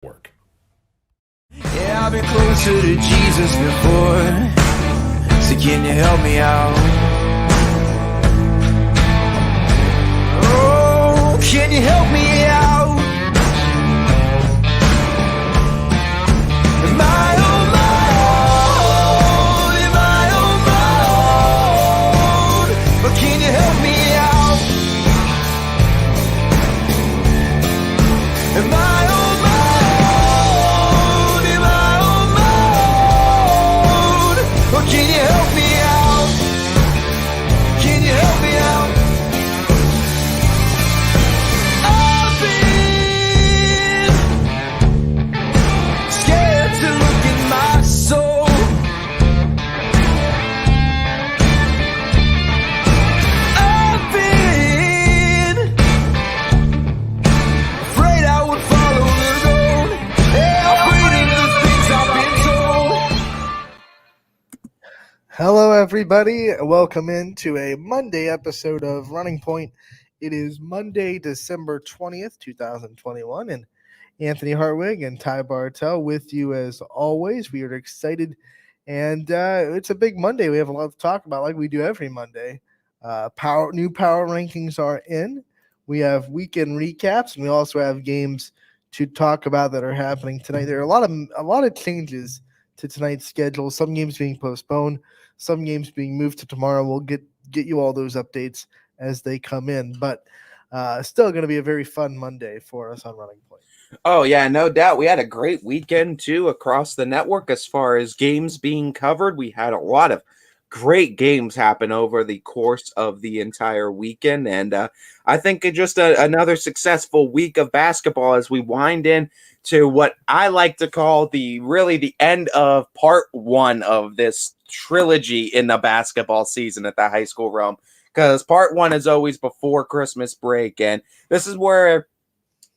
work. Yeah, I've been closer to Jesus before, so can you help me out? Oh, can you help me out? Am I on my own? Am I on my own? But can you help me out? Am I on my own? Am I on my own? Or can you help me out? Can you help me out? I've been scared to look in my soul. I've been afraid I would follow the road. Yeah, afraid of the things I've been told. Hello, everybody. Welcome into a Monday episode of Running Point. It is Monday, December 20th, 2021, and Anthony Hartwig and Ty Bartell with you as always. We are excited, and it's a big Monday. We have a lot to talk about like we do every Monday. New power rankings are in. We have weekend recaps, and we also have games to talk about that are happening tonight. There are a lot of changes to tonight's schedule. Some games being postponed, some games being moved to tomorrow. We'll get you all those updates as they come in, but still going to be a very fun Monday for us on Running Point. Oh, yeah, no doubt. We had a great weekend, too, across the network as far as games being covered. We had a lot of great games happen over the course of the entire weekend, and I think it just another successful week of basketball as we wind in to what I like to call the end of part one of this trilogy in the basketball season at the high school realm, because part one is always before Christmas break, and this is where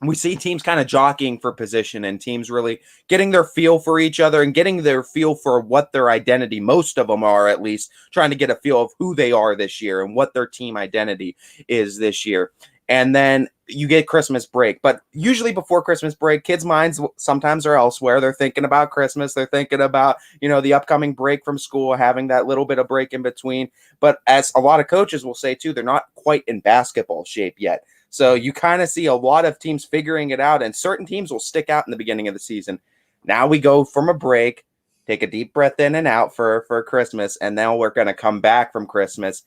we see teams kind of jockeying for position and teams really getting their feel for each other and getting their feel for what their identity, most of them are at least, trying to get a feel of who they are this year and what their team identity is this year. And then you get Christmas break. But usually before Christmas break, kids' minds sometimes are elsewhere. They're thinking about Christmas. They're thinking about, the upcoming break from school, having that little bit of break in between. But as a lot of coaches will say, too, they're not quite in basketball shape yet. So you kind of see a lot of teams figuring it out, and certain teams will stick out in the beginning of the season. Now we go from a break, take a deep breath in and out for Christmas, and now we're going to come back from Christmas.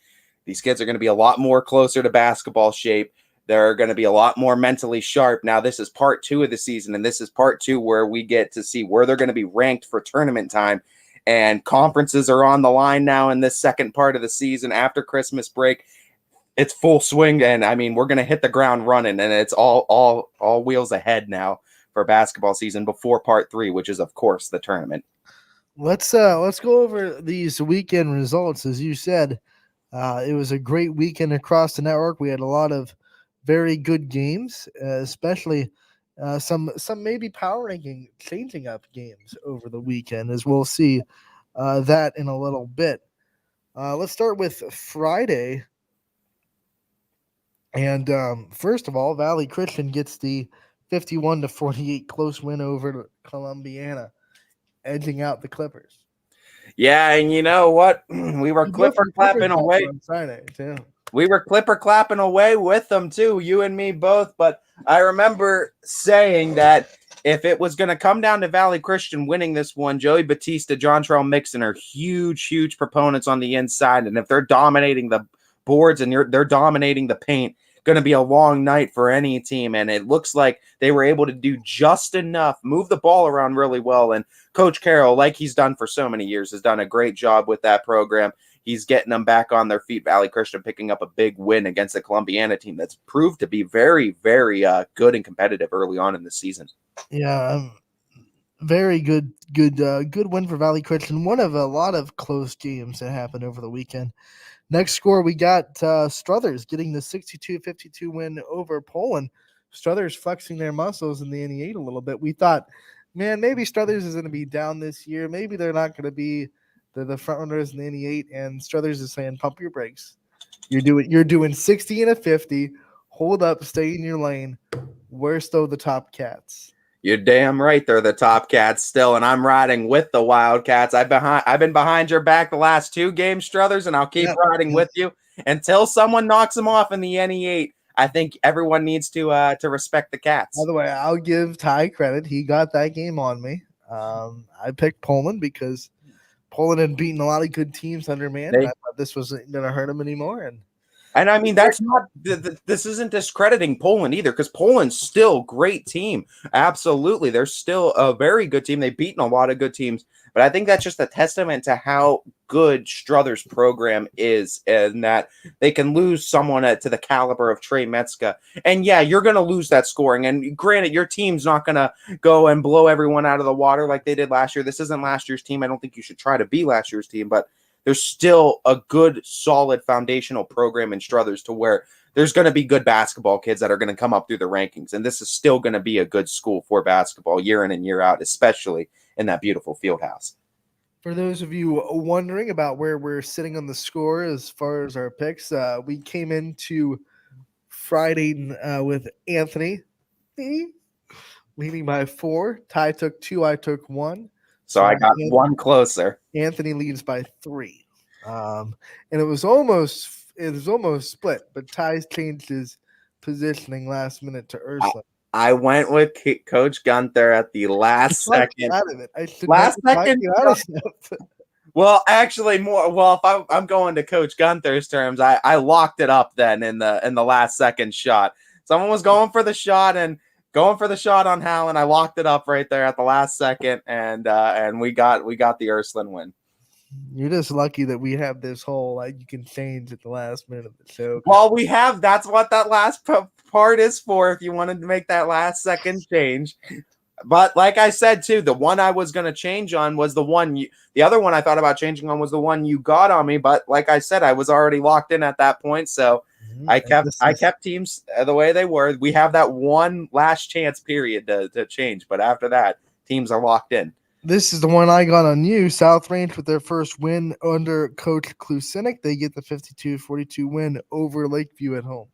These kids are going to be a lot more closer to basketball shape. They're going to be a lot more mentally sharp. Now this is part two of the season, and this is part two where we get to see where they're going to be ranked for tournament time. And conferences are on the line now in this second part of the season after Christmas break. It's full swing, and we're going to hit the ground running, and it's all wheels ahead now for basketball season before part three, which is of course the tournament. Let's go over these weekend results. As you said, it was a great weekend across the network. We had a lot of very good games, especially some maybe power ranking changing up games over the weekend, as we'll see that in a little bit. Let's start with Friday. And first of all, Valley Christian gets the 51-48 close win over Columbiana, edging out the Clippers. Yeah, and you know what? We were Clipper clapping away on Friday too. We were Clipper clapping away with them too, you and me both. But I remember saying that if it was going to come down to Valley Christian winning this one, Joey Batista, John Terrell Mixon are huge proponents on the inside, and if they're dominating the boards and they're dominating the paint, going to be a long night for any team. And it looks like they were able to do just enough, move the ball around really well. And Coach Carroll, like he's done for so many years, has done a great job with that program. He's getting them back on their feet. Valley Christian picking up a big win against the Columbiana team that's proved to be very, very good and competitive early on in the season. Yeah, very good win for Valley Christian. One of a lot of close games that happened over the weekend. Next score, we got Struthers getting the 62-52 win over Poland. Struthers flexing their muscles in the NE8 a little bit. We thought, man, maybe Struthers is going to be down this year. Maybe they're not going to be the front runners in the NE8. And Struthers is saying, pump your brakes. You're doing 60 and a 50. Hold up, stay in your lane. We're still the top cats. You're damn right they're the top cats still, and I'm riding with the Wildcats. I've been behind your back the last 2 games, Struthers, and I'll keep riding with you until someone knocks them off in the NE8. I think everyone needs to respect the Cats. By the way, I'll give Ty credit. He got that game on me. I picked Poland because Poland had beaten a lot of good teams under man. And I thought this wasn't going to hurt them anymore. And I mean, that's not this isn't discrediting Poland either, because Poland's still a great team. Absolutely. They're still a very good team. They've beaten a lot of good teams. But I think that's just a testament to how good Struthers' program is, and that they can lose someone to the caliber of Trey Metzka. And yeah, you're going to lose that scoring. And granted, your team's not going to go and blow everyone out of the water like they did last year. This isn't last year's team. I don't think you should try to be last year's team, but there's still a good, solid foundational program in Struthers to where there's going to be good basketball kids that are going to come up through the rankings. And this is still going to be a good school for basketball year in and year out, especially in that beautiful field house. For those of you wondering about where we're sitting on the score as far as our picks, we came into Friday with Anthony leading by 4. Ty took 2. I took 1. So I got one closer. Anthony leads by 3. And it was almost split, but Ty's changed his positioning last minute to Ursula. I went with Coach Gunther at the last second. Out of it. Last second. Well, actually, more. Well, if I'm going to Coach Gunther's terms, I locked it up then in the last second shot. Someone was going for the shot on Hal, and I locked it up right there at the last second, and we got the Ursuline win. You're just lucky that we have this whole you can change at the last minute of the show. Well, we have. That's what that last part is for. If you wanted to make that last second change, but like I said too, the one I was going to change on was the one. The other one I thought about changing on was the one you got on me. But like I said, I was already locked in at that point, so I kept teams the way they were. We have that one last chance period to change, but after that, teams are locked in. This is the one I got on you. South Range with their first win under Coach Klusinik. They get the 52-42 win over Lakeview at home.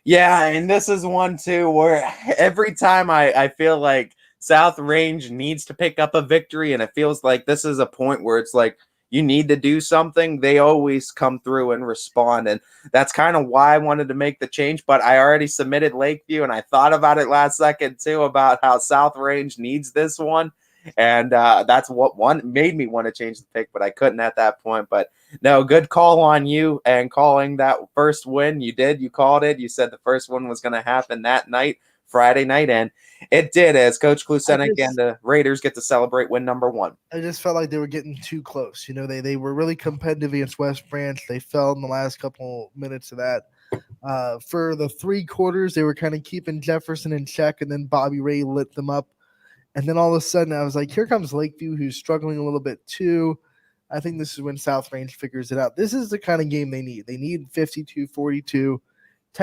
Yeah, and this is one too where every time I feel like South Range needs to pick up a victory, and it feels like this is a point where it's like you need to do something, they always come through and respond. And that's kind of why I wanted to make the change. But I already submitted Lakeview, and I thought about it last second too about how South Range needs this one. And that's what made me want to change the pick, but I couldn't at that point. But no, good call on you and calling that first win. You did. You called it. You said the first one was going to happen that night, Friday night, and it did, as Coach Klusinik and the Raiders get to celebrate win number 1. I just felt like they were getting too close. You know, they were really competitive against West Branch. They fell in the last couple minutes of that. For the 3 quarters, they were kind of keeping Jefferson in check, and then Bobby Ray lit them up. And then all of a sudden, I was like, here comes Lakeview, who's struggling a little bit too. I think this is when South Range figures it out. This is the kind of game they need. They need 52-42.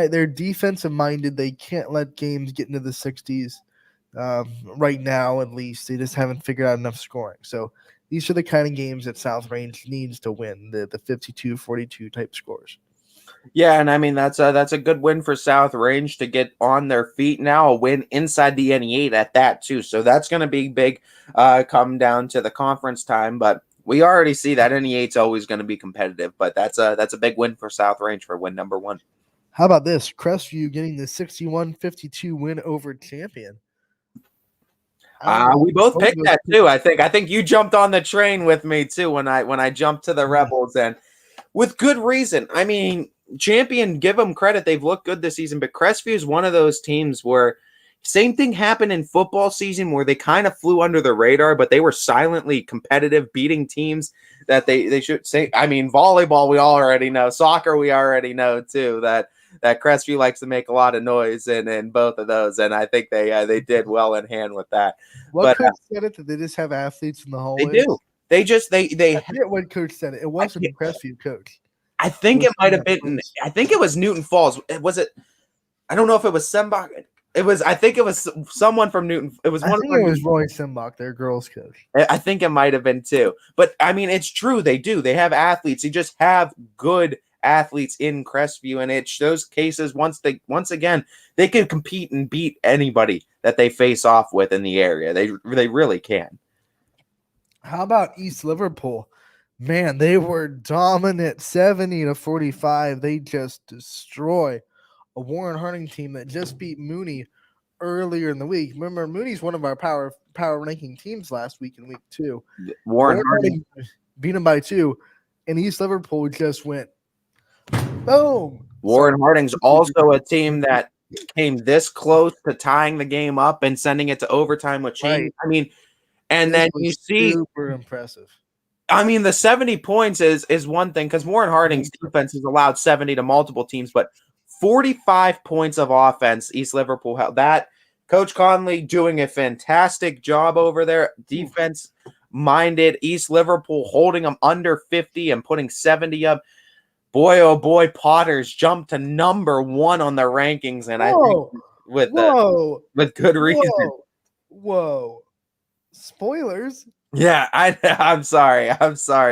They're defensive-minded. They can't let games get into the 60s right now, at least. They just haven't figured out enough scoring. So these are the kind of games that South Range needs to win, the 52-42 type scores. Yeah, and I mean that's a good win for South Range to get on their feet now, a win inside the NE8 at that too. So that's going to be big come down to the conference time, but we already see that NE8 is always going to be competitive, but that's a big win for South Range for win number 1. How about this? Crestview getting the 61-52 win over Champion. We both picked that too. I think you jumped on the train with me too when I jumped to the Rebels, and with good reason. I mean, Champion, give them credit. They've looked good this season, but Crestview is one of those teams where same thing happened in football season where they kind of flew under the radar, but they were silently competitive, beating teams that they should say. I mean, volleyball, we all already know. Soccer, we already know too, that Crestview likes to make a lot of noise in both of those. And I think they did well in hand with that. What coach said it, that they just have athletes in the hallways? They do. They I forget what coach said it. It wasn't a Crestview coach. I think it might have been. I think it was Newton Falls. Was it? I don't know if it was Sembach. It was. I think it was someone from Newton. It was one. It was Roy Sembach, their girls coach. I think it might have been too. But I mean, it's true. They do. They have athletes. They just have good athletes in Crestview, and it shows cases once again they can compete and beat anybody that they face off with in the area. They really can. How about East Liverpool? Man, they were dominant, 70-45. They just destroy a Warren Harding team that just beat Mooney earlier in the week. Remember, Mooney's one of our power ranking teams last week in week 2. Warren Harding beat them by 2, and East Liverpool just went boom. Warren Harding's also a team that came this close to tying the game up and sending it to overtime with Cheney. Right. I mean, and then you see super impressive. I mean, the 70 points is one thing because Warren Harding's defense has allowed 70 to multiple teams, but 45 points of offense East Liverpool held. That Coach Conley doing a fantastic job over there. Defense-minded East Liverpool holding them under 50 and putting 70 up. Boy, oh boy, Potters jumped to number 1 on their rankings, and I think with good reason. Whoa. Spoilers. Yeah, I'm sorry,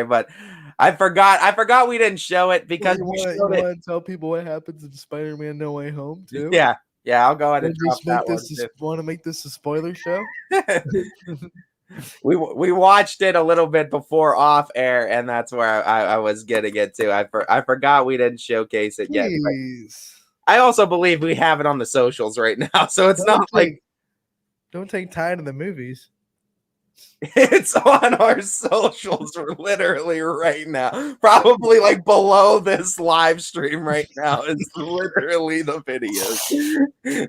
but I forgot we didn't show it because you want to tell people what happens in Spider-Man No Way Home too? Yeah, I'll go ahead and drop that one too. Want to make this a spoiler show? we watched it a little bit before off air, and that's where I was getting it to. I forgot we didn't showcase it yet. I also believe we have it on the socials right now, so it's don't take time to the movies. It's on our socials literally right now. Probably like below this live stream right now is literally the videos.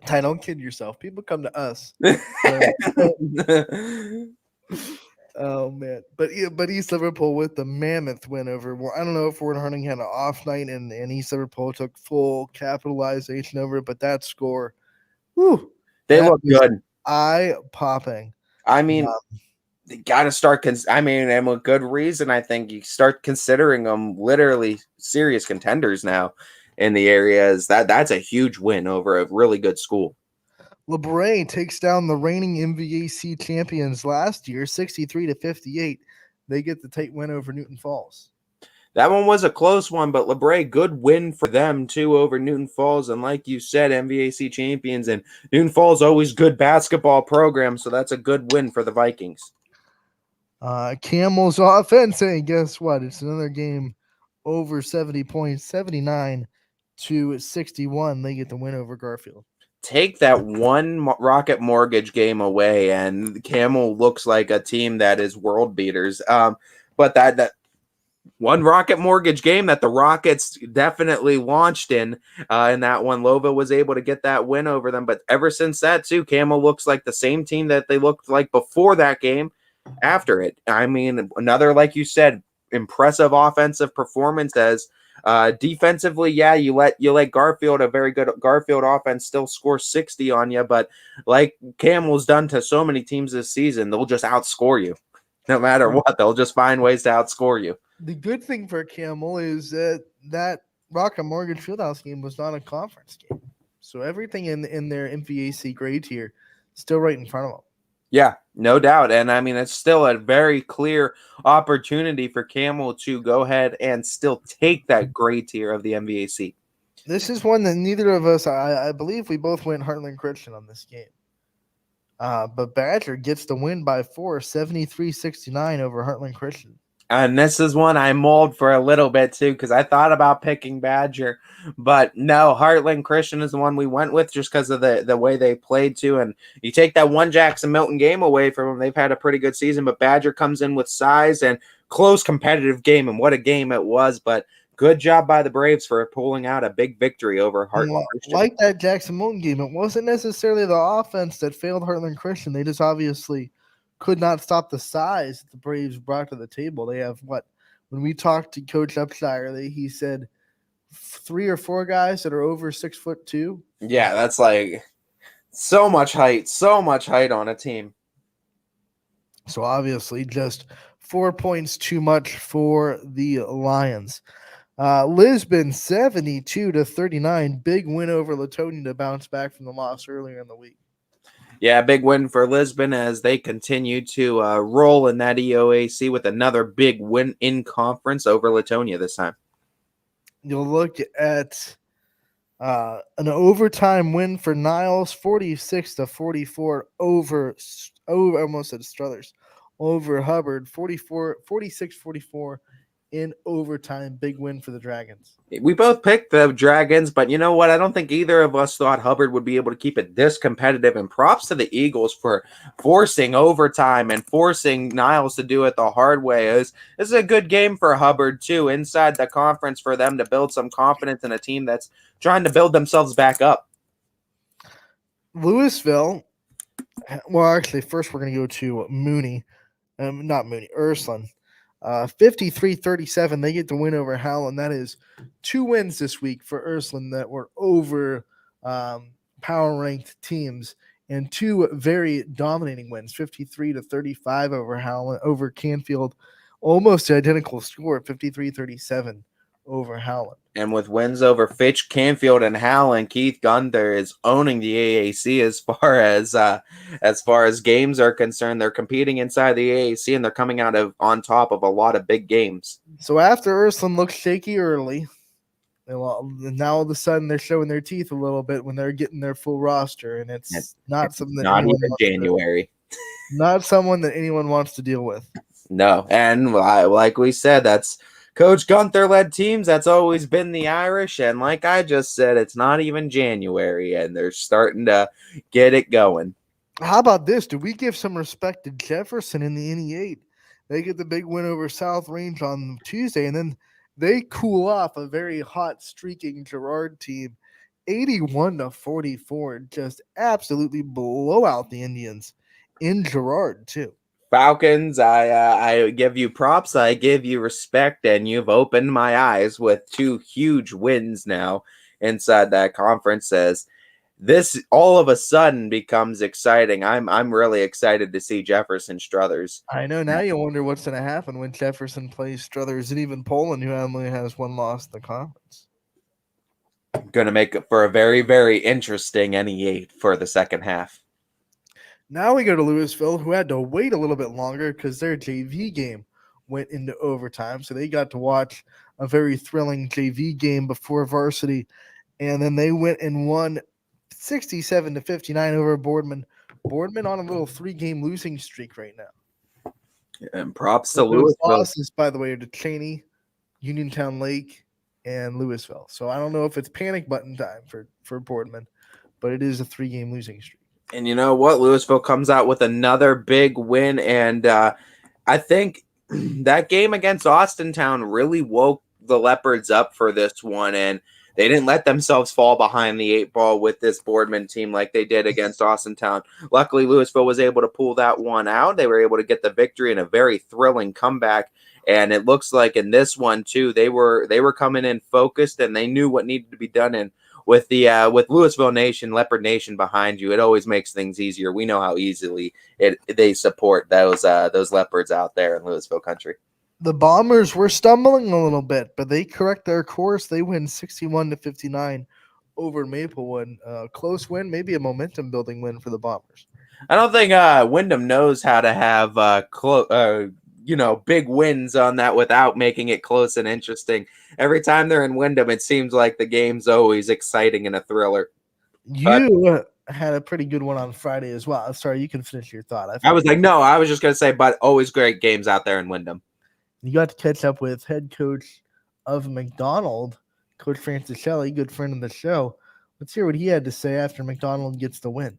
Ty, don't kid yourself. People come to us. Oh man, but East Liverpool with the mammoth win over. I don't know if Warren Harding had an off night and East Liverpool took full capitalization over it, but that score, whew, they look good, eye popping. I mean, you got to start. And with good reason, I think you start considering them literally serious contenders now in the areas. That's a huge win over a really good school. LeBray takes down the reigning MVAC champions last year, 63-58. They get the tight win over Newton Falls. That one was a close one, but LeBray, good win for them too over Newton Falls. And like you said, MVAC champions, and Newton Falls always good basketball program, so that's a good win for the Vikings. Camel's offense, hey, guess what? It's another game over 70 points, 79-61. They get the win over Garfield. Take that one Rocket Mortgage game away, and Camel looks like a team that is world beaters. But that one Rocket Mortgage game that the Rockets definitely launched in that one, Lova was able to get that win over them. But ever since that, too, Camel looks like the same team that they looked like before that game after it. I mean, another, like you said, impressive offensive performance as defensively, yeah, you let Garfield, a very good Garfield offense, still score 60 on you, but like Camel's done to so many teams this season, they'll just outscore you. No matter what, they'll just find ways to outscore you. The good thing for Camel is that Rocket Mortgage Fieldhouse game was not a conference game. So everything in their MVAC grade tier still right in front of them. Yeah, no doubt. And I mean, it's still a very clear opportunity for Camel to go ahead and still take that grade tier of the MVAC. This is one that neither of us, I believe we both went Heartland Christian on this game. But Badger gets the win by 4, 73-69 over Heartland Christian. And this is one I mulled for a little bit, too, because I thought about picking Badger. But no, Heartland Christian is the one we went with just because of the way they played, too. And you take that one Jackson Milton game away from them, they've had a pretty good season. But Badger comes in with size and close competitive game. And what a game it was. But good job by the Braves for pulling out a big victory over Heartland Christian. Like that Jackson Milton game, it wasn't necessarily the offense that failed Heartland Christian. They just obviously could not stop the size that the Braves brought to the table. They have when we talked to Coach Upshire, he said 3 or 4 guys that are over 6'2". Yeah, that's like so much height on a team. So obviously just 4 points too much for the Lions. Lisbon 72-39, big win over Latonia to bounce back from the loss earlier in the week. Yeah, big win for Lisbon as they continue to roll in that EOAC with another big win in conference over Latonia this time. You'll look at an overtime win for Niles, 46-44 over I almost said Struthers, over Hubbard, 46-44 in overtime. Big win for the Dragons. We both picked the Dragons, but you know what? I don't think either of us thought Hubbard would be able to keep it this competitive. And props to the Eagles for forcing overtime and forcing Niles to do it the hard way. This is a good game for Hubbard, too, inside the conference for them to build some confidence in a team that's trying to build themselves back up. Louisville, well, actually, first we're going to go to Mooney. Not Mooney, Ursuline. 53-37, they get the win over Howland. That is 2 wins this week for Ursuline that were over power-ranked teams, and 2 very dominating wins, 53-35 over Howland, over Canfield, almost identical score, 53-37 over Howland. And with wins over Fitch, Canfield, and Howland, Keith Gunther is owning the AAC as far as games are concerned. They're competing inside the AAC, and they're coming out on top of a lot of big games. So after Ursuline looked shaky early, now all of a sudden they're showing their teeth a little bit when they're getting their full roster, and it's not something that not anyone even January. not someone that anyone wants to deal with. No, and like we said, that's Coach Gunther-led teams. That's always been the Irish, and like I just said, it's not even January, and they're starting to get it going. How about this? Do we give some respect to Jefferson in the NE8? They get the big win over South Range on Tuesday, and then they cool off a very hot, streaking Girard team, 81-44. Just absolutely blow out the Indians in Girard too. Falcons, I give you props, I give you respect, and you've opened my eyes with 2 huge wins now inside that conference. As this all of a sudden becomes exciting. I'm really excited to see Jefferson Struthers. I know, now you wonder what's going to happen when Jefferson plays Struthers and even Poland, who only has 1 loss in the conference. Going to make it for a very, very interesting NE8 for the second half. Now we go to Louisville, who had to wait a little bit longer because their JV game went into overtime. So they got to watch a very thrilling JV game before varsity. And then they went and won 67-59 over Boardman. Boardman on a little 3-game losing streak right now. And props to Those Louisville. losses, by the way, are to Cheney, Uniontown Lake, and Louisville. So I don't know if it's panic button time for Boardman, but it is a 3-game losing streak. And you know what? Louisville comes out with another big win. And I think that game against Austintown really woke the Leopards up for this one. And they didn't let themselves fall behind the 8 ball with this Boardman team like they did against Austintown. Luckily, Louisville was able to pull that one out. They were able to get the victory in a very thrilling comeback. And it looks like in this one, too, they were coming in focused, and they knew what needed to be done. And with Louisville Nation, Leopard Nation behind you, it always makes things easier. We know how easily they support those Leopards out there in Louisville country. The Bombers were stumbling a little bit, but they correct their course. They win 61-59 over Maplewood. Close win, maybe a momentum-building win for the Bombers. I don't think Windham knows how to have big wins on that without making it close and interesting. Every time they're in Windham, it seems like the game's always exciting and a thriller. You had a pretty good one on Friday as well. Sorry, you can finish your thought. I was just going to say, but always great games out there in Windham. You got to catch up with head coach of McDonald, Coach Francis Shelley, good friend of the show. Let's hear what he had to say after McDonald gets the win.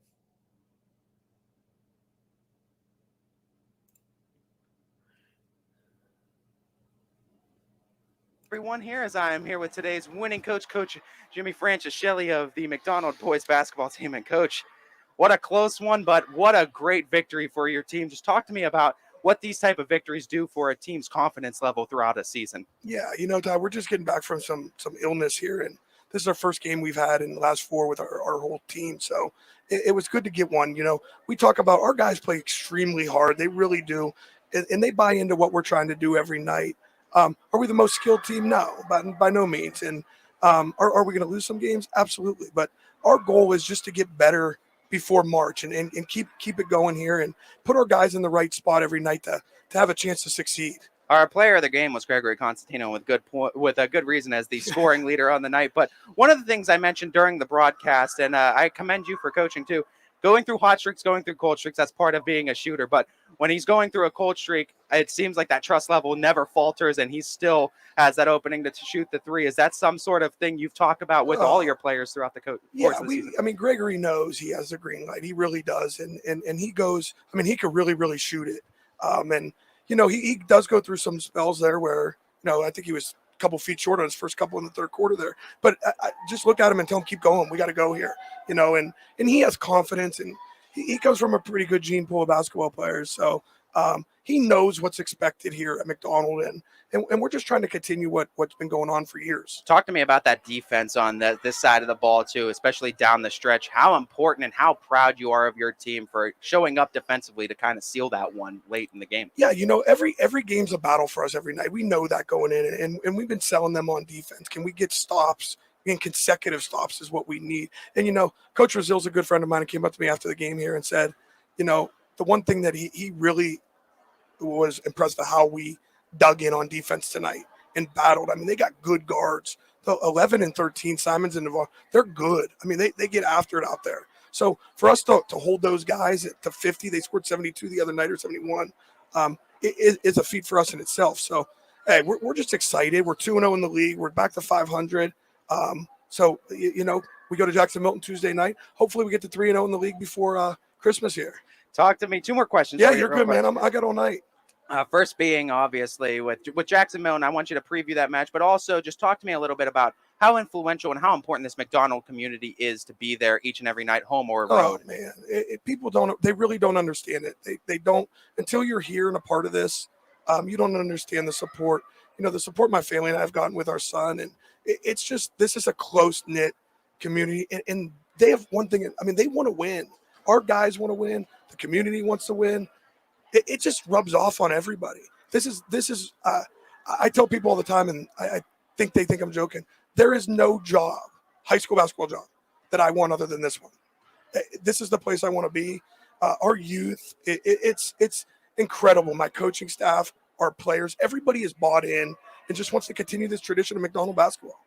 Everyone here, as I am here with today's winning coach, Coach Jimmy Francis Shelley of the McDonald boys basketball team. And Coach, what a close one, but what a great victory for your team. Just talk to me about what these type of victories do for a team's confidence level throughout a season. Yeah, Todd, we're just getting back from some illness here, and this is our first game we've had in the last 4 with our whole team. So it was good to get one. We talk about our guys play extremely hard. They really do, and they buy into what we're trying to do every night. Are we the most skilled team? No, by no means. And are we going to lose some games? Absolutely. But our goal is just to get better before March and keep it going here and put our guys in the right spot every night to have a chance to succeed. Our player of the game was Gregory Constantino with a good reason as the scoring leader on the night. But one of the things I mentioned during the broadcast, and I commend you for coaching too, going through hot streaks, going through cold streaks, that's part of being a shooter. But when he's going through a cold streak, it seems like that trust level never falters, and he still has that opening to shoot the three. Is that some sort of thing you've talked about with all your players throughout the course of the season? I mean, Gregory knows he has the green light. He really does, and he goes. I mean, he could really shoot it. And you know, he does go through some spells there where, you know, I think he was a couple feet short on his first couple in the third quarter there. But I just look at him and tell him, keep going. We got to go here, you know, and he has confidence, and he comes from a pretty good gene pool of basketball players. So he knows what's expected here at McDonald, and we're just trying to continue what's been going on for years. Talk to me about that defense on this side of the ball too, especially down the stretch. How important and how proud you are of your team for showing up defensively to kind of seal that one late in the game. Yeah, you know, every game's a battle for us every night. We know that going in, and we've been selling them on defense. Can we get stops? And consecutive stops is what we need. And, you know, Coach Razil's a good friend of mine and came up to me after the game here and said, you know, the one thing that he really was impressed with how we dug in on defense tonight and battled. I mean, they got good guards. The 11 and 13, Simons and Navarre, they're good. I mean, they get after it out there. So for us to hold those guys to 50, they scored 72 the other night or 71, it's a feat for us in itself. So, hey, we're just excited. We're 2-0 in the league. We're back to 500. So, you know, we go to Jackson Milton Tuesday night. Hopefully we get to 3-0 in the league before Christmas here. Talk to me. Two more questions. Yeah, you're good, man. I got all night. First being, obviously, with Jackson Milton, I want you to preview that match, but also just talk to me a little bit about how influential and how important this McDonald community is to be there each and every night, home or road. Oh, man. People they really don't understand it. They don't, until you're here and a part of this, you don't understand the support. You know, the support my family and I have gotten with our son, and it's just, this is a close-knit community, and they have one thing. I mean, they want to win. Our guys want to win. The community wants to win. It just rubs off on everybody. This is. I tell people all the time, and I think they think I'm joking. There is no job, high school basketball job, that I want other than this one. This is the place I want to be. Our youth, it's incredible. My coaching staff, our players, everybody is bought in and just wants to continue this tradition of McDonald basketball.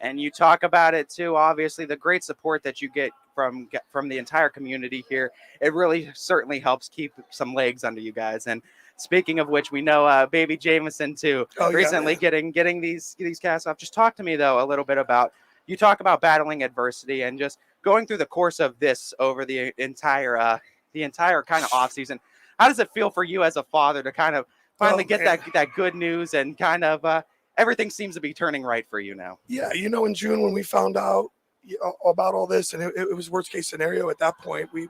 And you talk about it too, obviously, the great support that you get from the entire community here. It really certainly helps keep some legs under you guys. And speaking of which, we know baby Jameson too, recently getting these casts off. Just talk to me though a little bit about, you talk about battling adversity and just going through the course of this over the entire kind of off season. How does it feel for you as a father to kind of finally get that good news and kind of everything seems to be turning right for you now? Yeah, you know, in June when we found out about all this, and it was worst case scenario at that point, we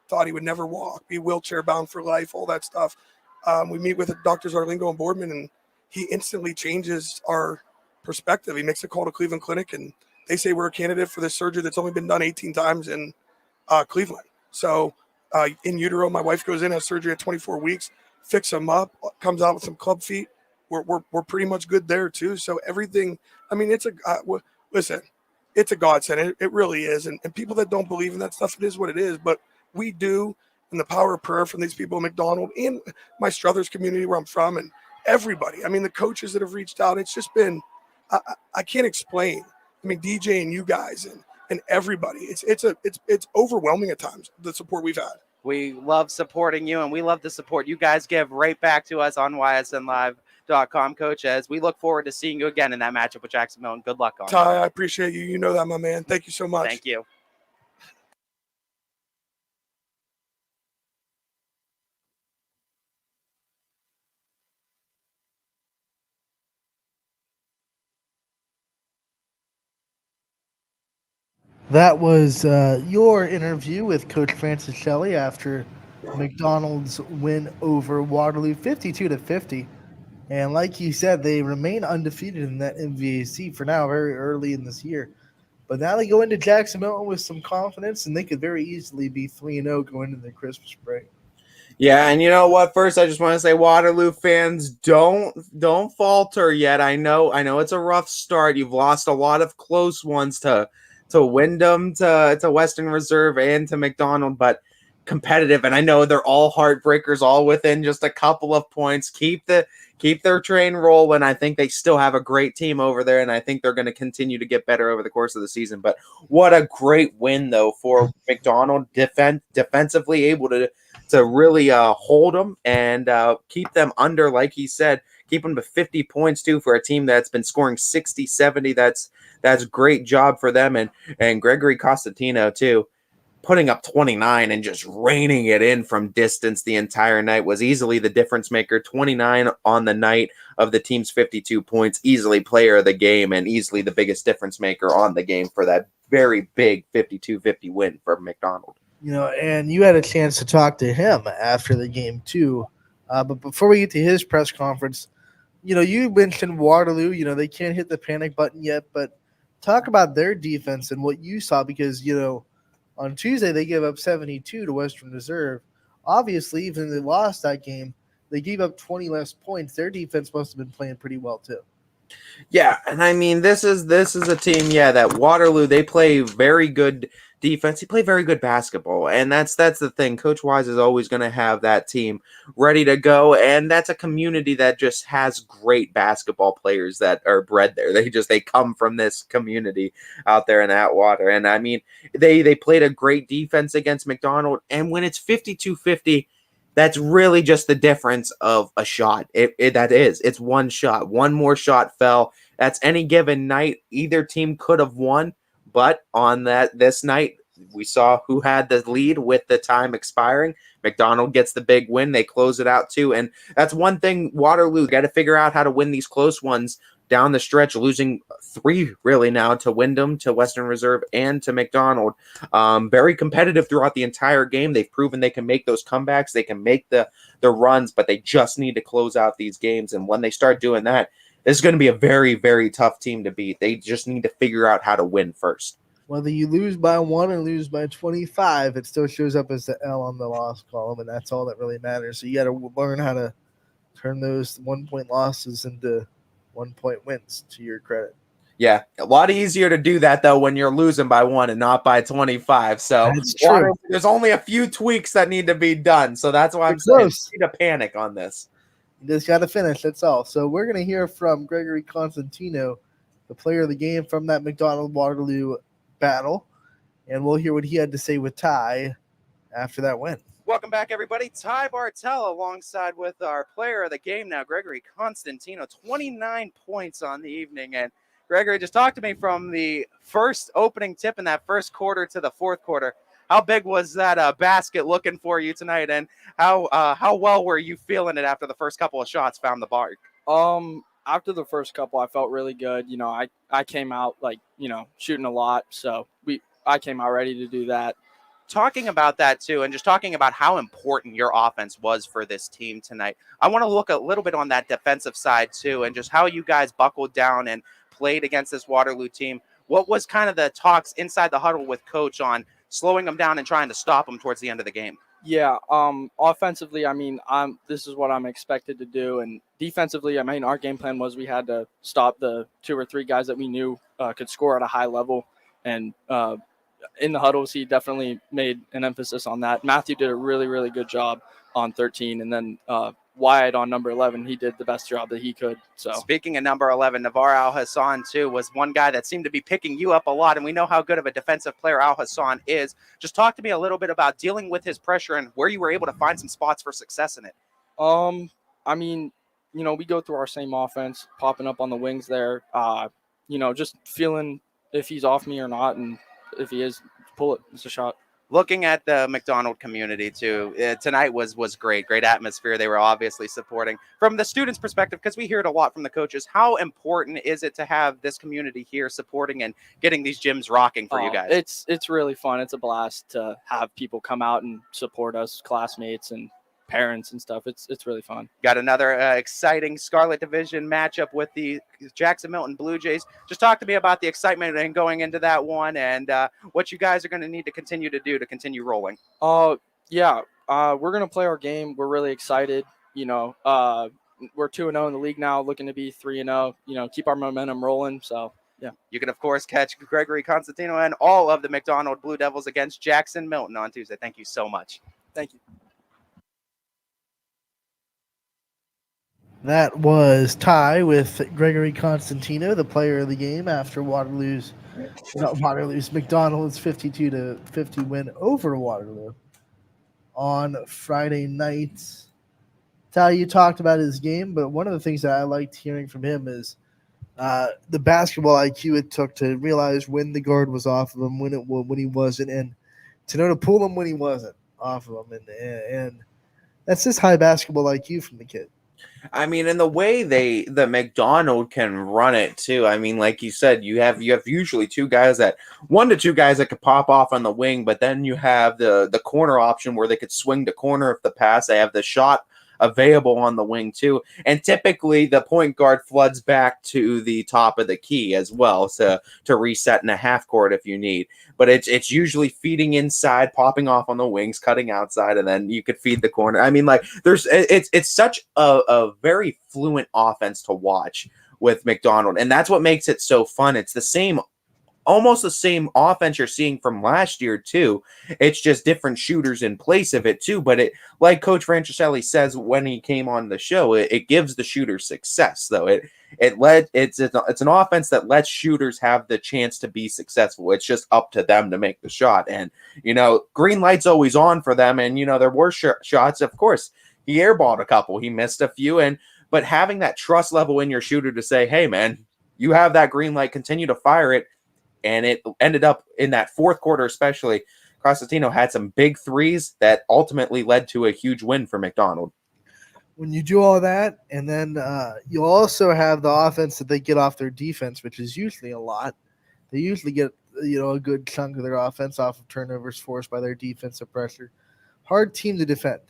thought he would never walk, be wheelchair bound for life, all that stuff. We meet with Doctors Arlingo and Boardman, and he instantly changes our perspective. He makes a call to Cleveland Clinic, and they say we're a candidate for this surgery that's only been done 18 times in Cleveland. So in utero, my wife goes in, has surgery at 24 weeks, fix him up, comes out with some club feet. We're pretty much good there too. So everything, I mean, it's listen, it's a godsend. It really is. And people that don't believe in that stuff, it is what it is. But we do, and the power of prayer from these people at McDonald and my Struthers community where I'm from, and everybody. I mean, the coaches that have reached out, it's just been, I can't explain. I mean, DJ and you guys and everybody, it's overwhelming at times, the support we've had. We love supporting you, and we love the support you guys give right back to us on ysnlive.com, Coach, as we look forward to seeing you again in that matchup with Jackson Milton. Good luck on it. Ty, I appreciate you. You know that, my man. Thank you so much. Thank you. That was your interview with Coach Francis Shelley after McDonald's win over Waterloo 52-50. And like you said, they remain undefeated in that MVAC for now, very early in this year. But now they go into Jackson Milton with some confidence, and they could very easily be 3-0 going into the Christmas break. Yeah, and you know what? First, I just want to say, Waterloo fans, don't falter yet. I know it's a rough start. You've lost a lot of close ones to to Windham, to Western Reserve, and to McDonald, but competitive. And I know they're all heartbreakers, all within just a couple of points. Keep their train rolling. I think they still have a great team over there, and I think they're going to continue to get better over the course of the season. But what a great win, though, for McDonald, defensively able to really hold them and keep them under, like he said, keep them to 50 points, too, for a team that's been scoring 60, 70. That's great job for them. And Gregory Costantino, too, putting up 29 and just raining it in from distance the entire night, was easily the difference maker. 29 on the night of the team's 52 points, easily player of the game and easily the biggest difference maker on the game for that very big 52-50 win for McDonald. And you had a chance to talk to him after the game too. But before we get to his press conference, you mentioned Waterloo. They can't hit the panic button yet, but talk about their defense and what you saw, because on Tuesday they gave up 72 to Western Reserve. Obviously, even if they lost that game, they gave up 20 less points. Their defense must have been playing pretty well too. Yeah, and I mean this is a team, that Waterloo, they play very good defense. They play very good basketball, and that's the thing. Coach Wise is always going to have that team ready to go, and that's a community that just has great basketball players that are bred there. They come from this community out there in Atwater, and I mean they played a great defense against McDonald, and when it's 52-50, that's really just the difference of a shot. It's one shot. One more shot fell. That's any given night. Either team could have won, but on this night, we saw who had the lead with the time expiring. McDonald gets the big win. They close it out too. And that's one thing Waterloo got to figure out, how to win these close ones down the stretch, losing 3 really now to Windham, to Western Reserve, and to McDonald. Very competitive throughout the entire game. They've proven they can make those comebacks. They can make the runs, but they just need to close out these games. And when they start doing that, this is going to be a very, very tough team to beat. They just need to figure out how to win first. Whether you lose by 1 or lose by 25, it still shows up as the L on the loss column, and that's all that really matters. So you got to learn how to turn those 1-point losses into 1-point wins, to your credit. Yeah, a lot easier to do that, though, when you're losing by 1 and not by 25. So that's true. There's only a few tweaks that need to be done. So that's why I'm saying need to panic on this. You just got to finish. That's all. So we're going to hear from Gregory Constantino, the player of the game from that McDonald-Waterloo battle, and we'll hear what he had to say with Ty after that win. Welcome back, everybody. Ty Bartell alongside with our player of the game now, Gregory Constantino. 29 points on the evening. And Gregory, just talk to me from the first opening tip in that first quarter to the fourth quarter. How big was that basket looking for you tonight, and how well were you feeling it after the first couple of shots found the mark? After the first couple, I felt really good. I came out shooting a lot, so I came out ready to do that. Talking about that too, and just talking about how important your offense was for this team tonight, I want to look a little bit on that defensive side too, and just how you guys buckled down and played against this Waterloo team. What was kind of the talks inside the huddle with Coach on slowing them down and trying to stop them towards the end of the game? Yeah, offensively, this is what I'm expected to do, and defensively, our game plan was we had to stop the 2 or 3 guys that we knew could score at a high level, and in the huddles, he definitely made an emphasis on that. Matthew did a really, really good job on 13, and then Wyatt on number 11, he did the best job that he could. So speaking of number 11, Navar Al-Hassan too was one guy that seemed to be picking you up a lot, and we know how good of a defensive player Al-Hassan is. Just talk to me a little bit about dealing with his pressure and where you were able to find some spots for success in it. We go through our same offense, popping up on the wings there, just feeling if he's off me or not, and if he is, pull it. It's a shot. Looking at the McDonald community too, tonight was great atmosphere. They were obviously supporting from the students' perspective, because we hear it a lot from the coaches. How important is it to have this community here supporting and getting these gyms rocking for you guys? It's really fun. It's a blast to have people come out and support us, classmates and parents and stuff. It's really fun. Got another exciting Scarlet Division matchup with the Jackson Milton Blue Jays. Just talk to me about the excitement and going into that one, and what you guys are going to need to continue to do to continue rolling. We're going to play our game. We're really excited. We're 2-0 in the league now, looking to be 3-0. Keep our momentum rolling. So Yeah. You can, of course, catch Gregory Constantino and all of the McDonald Blue Devils against Jackson Milton on Tuesday. Thank you so much. Thank you. That was Ty with Gregory Constantino, the player of the game after McDonald's 52-50 win over Waterloo on Friday night. Ty, you talked about his game, but one of the things that I liked hearing from him is the basketball IQ it took to realize when the guard was off of him, when he wasn't, and to know to pull him when he wasn't off of him, and that's just high basketball IQ from the kid. I mean, and the way the McDonald can run it too. I mean, like you said, you have usually one to two guys that could pop off on the wing, but then you have the corner option where they could swing to corner if the pass. They have the shot available on the wing too, and typically the point guard floods back to the top of the key as well, so to reset in a half court if you need. But it's usually feeding inside, popping off on the wings, cutting outside, and then you could feed the corner. I mean, like it's such a very fluent offense to watch with McDonald, and that's what makes it so fun. It's almost the same offense you're seeing from last year too. It's just different shooters in place of it too. But it, like Coach Franchiselli says when he came on the show, it gives the shooters success though. It's an offense that lets shooters have the chance to be successful. It's just up to them to make the shot. And green light's always on for them. And there were shots. Of course, he airballed a couple. He missed a few. But having that trust level in your shooter to say, hey man, you have that green light, continue to fire it. And it ended up in that fourth quarter, especially, Constantino had some big threes that ultimately led to a huge win for McDonald. When you do all that, and then you also have the offense that they get off their defense, which is usually a lot. They usually get a good chunk of their offense off of turnovers forced by their defensive pressure. Hard team to defend.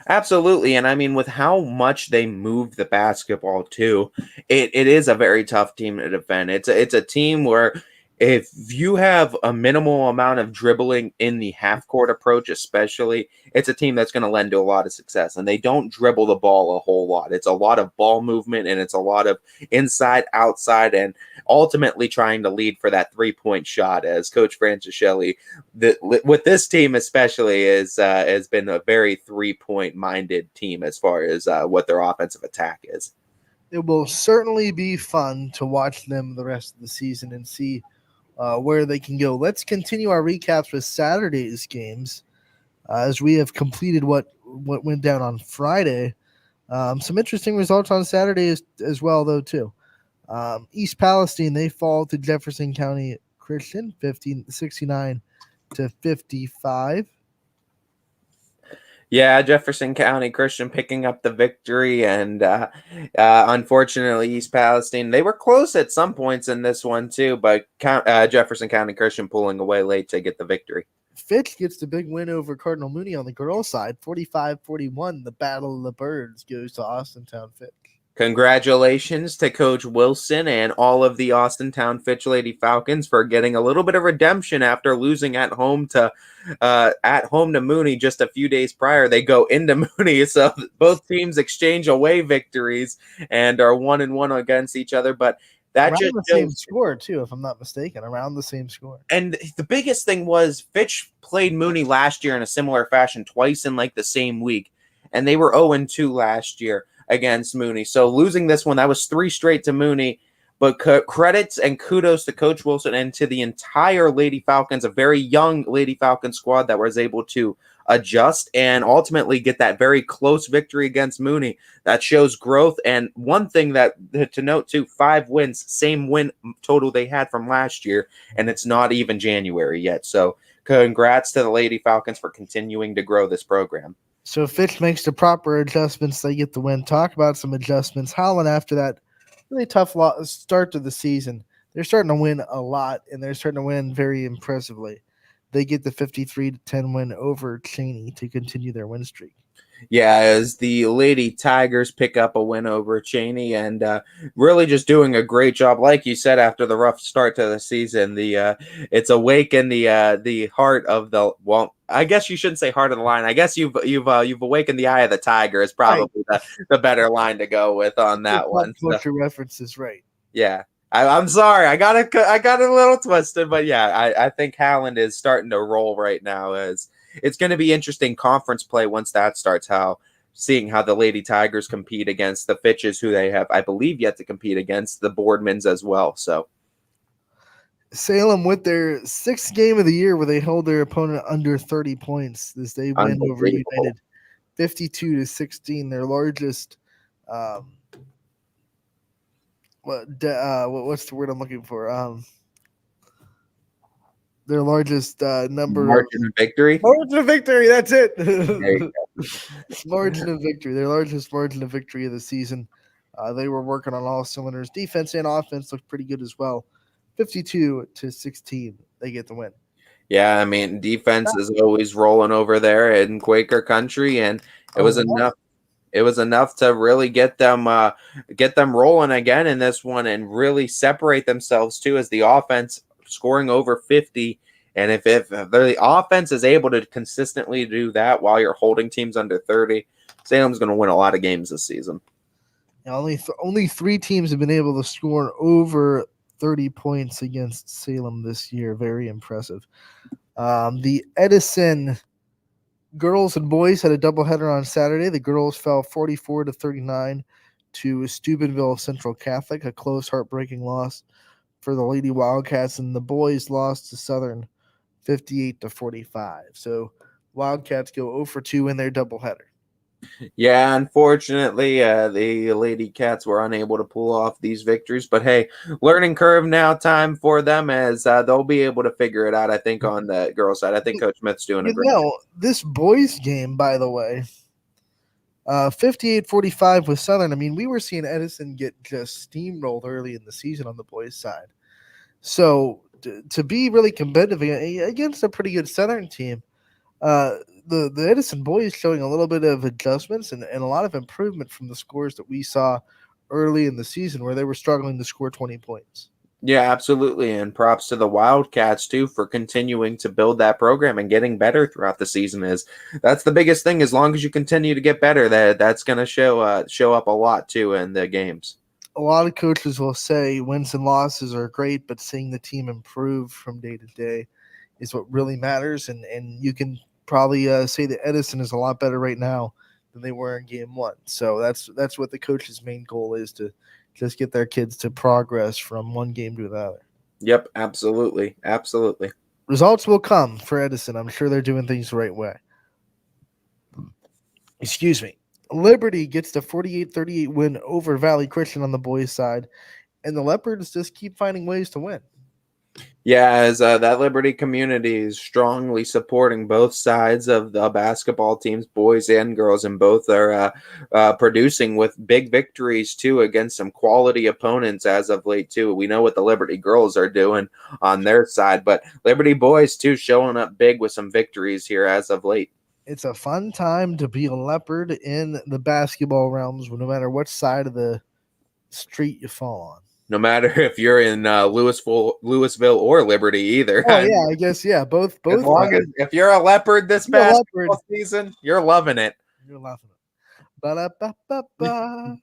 Absolutely. And I mean, with how much they move the basketball too, it is a very tough team to defend. It's a team where if you have a minimal amount of dribbling in the half court approach, especially, it's a team that's going to lend to a lot of success. And they don't dribble the ball a whole lot. It's a lot of ball movement, and it's a lot of inside, outside, and ultimately trying to lead for that 3-point shot. As Coach Franchiselli, with this team especially, has been a very 3-point minded team as far as what their offensive attack is. It will certainly be fun to watch them the rest of the season and see where they can go. Let's continue our recaps with Saturday's games as we have completed what went down on Friday. Some interesting results on Saturday as well, though, too. East Palestine, they fall to Jefferson County Christian, 69-55. Yeah, Jefferson County Christian picking up the victory, and unfortunately, East Palestine, they were close at some points in this one too, but Jefferson County Christian pulling away late to get the victory. Fitch gets the big win over Cardinal Mooney on the girls' side, 45-41. The Battle of the Birds goes to Austintown Fitch. Congratulations to Coach Wilson and all of the Austintown Fitch Lady Falcons for getting a little bit of redemption after losing at home to Mooney just a few days prior. They go into Mooney, so both teams exchange away victories and are 1-1 against each other. But that around just the same score too, if I'm not mistaken. Around the same score. And the biggest thing was Fitch played Mooney last year in a similar fashion twice in like the same week, and they were 0-2 last year against Mooney. So losing this one, that was 3 straight to Mooney. But credits and kudos to Coach Wilson and to the entire Lady Falcons, a very young Lady Falcons squad that was able to adjust and ultimately get that very close victory against Mooney. That shows growth. And one thing that to note too, 5 wins, same win total they had from last year, and it's not even January yet. So congrats to the Lady Falcons for continuing to grow this program. So Fitch makes the proper adjustments. They get the win. Talk about some adjustments. Howland, after that really tough start to the season, they're starting to win a lot, and they're starting to win very impressively. They get the 53-10 win over Cheney to continue their win streak. Yeah, as the Lady Tigers pick up a win over Cheney, and really just doing a great job, like you said, after the rough start to the season. It's awakened the heart of the, well, I guess you shouldn't say heart of the line. I guess you've awakened the eye of the tiger is probably the better line to go with on that one. Culture references, right? Yeah. I'm sorry, I got a little twisted, but yeah, I think Haaland is starting to roll right now. As it's going to be interesting conference play once that starts. Seeing how the Lady Tigers compete against the Fitches, who they have, I believe, yet to compete against the Boardmans as well. So Salem with their 6th game of the year where they held their opponent under 30 points as they win over unbelievable. United 52-16, their largest what's the word I'm looking for? Their largest number Margin of victory. margin of victory. That's it. There you Margin of victory. Their largest margin of victory of the season. They were working on all cylinders. Defense and offense looked pretty good as well. 52-16. They get the win. Yeah, I mean, defense is always rolling over there in Quaker country, and it was enough. It was enough to really get them rolling again in this one, and really separate themselves too, as the offense scoring over 50. And if the offense is able to consistently do that while you're holding teams under 30, Salem's going to win a lot of games this season. Only 3 teams have been able to score over 30 points against Salem this year. Very impressive. The Edison girls and boys had a doubleheader on Saturday. The girls fell 44-39 to Steubenville Central Catholic, a close, heartbreaking loss for the Lady Wildcats, and the boys lost to Southern 58-45. So Wildcats go 0-2 in their doubleheader. Yeah, unfortunately, the Lady Cats were unable to pull off these victories. But hey, learning curve now, time for them, as they'll be able to figure it out. I think on the girls' side, I think Coach Smith's doing a great job. This boys' game, by the way, 58-45 with Southern. I mean, we were seeing Edison get just steamrolled early in the season on the boys' side. So to be really competitive against a pretty good Southern team, the Edison boys showing a little bit of adjustments and a lot of improvement from the scores that we saw early in the season where they were struggling to score 20 points. Yeah, absolutely. And props to the Wildcats too for continuing to build that program and getting better throughout the season. That's the biggest thing. As long as you continue to get better, that's going to show up a lot too in the games. A lot of coaches will say wins and losses are great, but seeing the team improve from day to day is what really matters. And you can probably say that Edison is a lot better right now than they were in game 1. So that's what the coach's main goal is, to just get their kids to progress from one game to another. Yep, absolutely. Absolutely. Results will come for Edison. I'm sure they're doing things the right way. Excuse me. Liberty gets the 48-38 win over Valley Christian on the boys' side, and the Leopards just keep finding ways to win. Yeah, as that Liberty community is strongly supporting both sides of the basketball teams, boys and girls, and both are producing with big victories too against some quality opponents as of late too. We know what the Liberty girls are doing on their side, but Liberty boys too showing up big with some victories here as of late. It's a fun time to be a Leopard in the basketball realms, no matter what side of the street you fall on. No matter if you're in Louisville or Liberty either. Oh, yeah, I guess, yeah. Both. If you're a Leopard this basketball season, you're loving it. You're loving it. Ba-da-ba-ba-ba.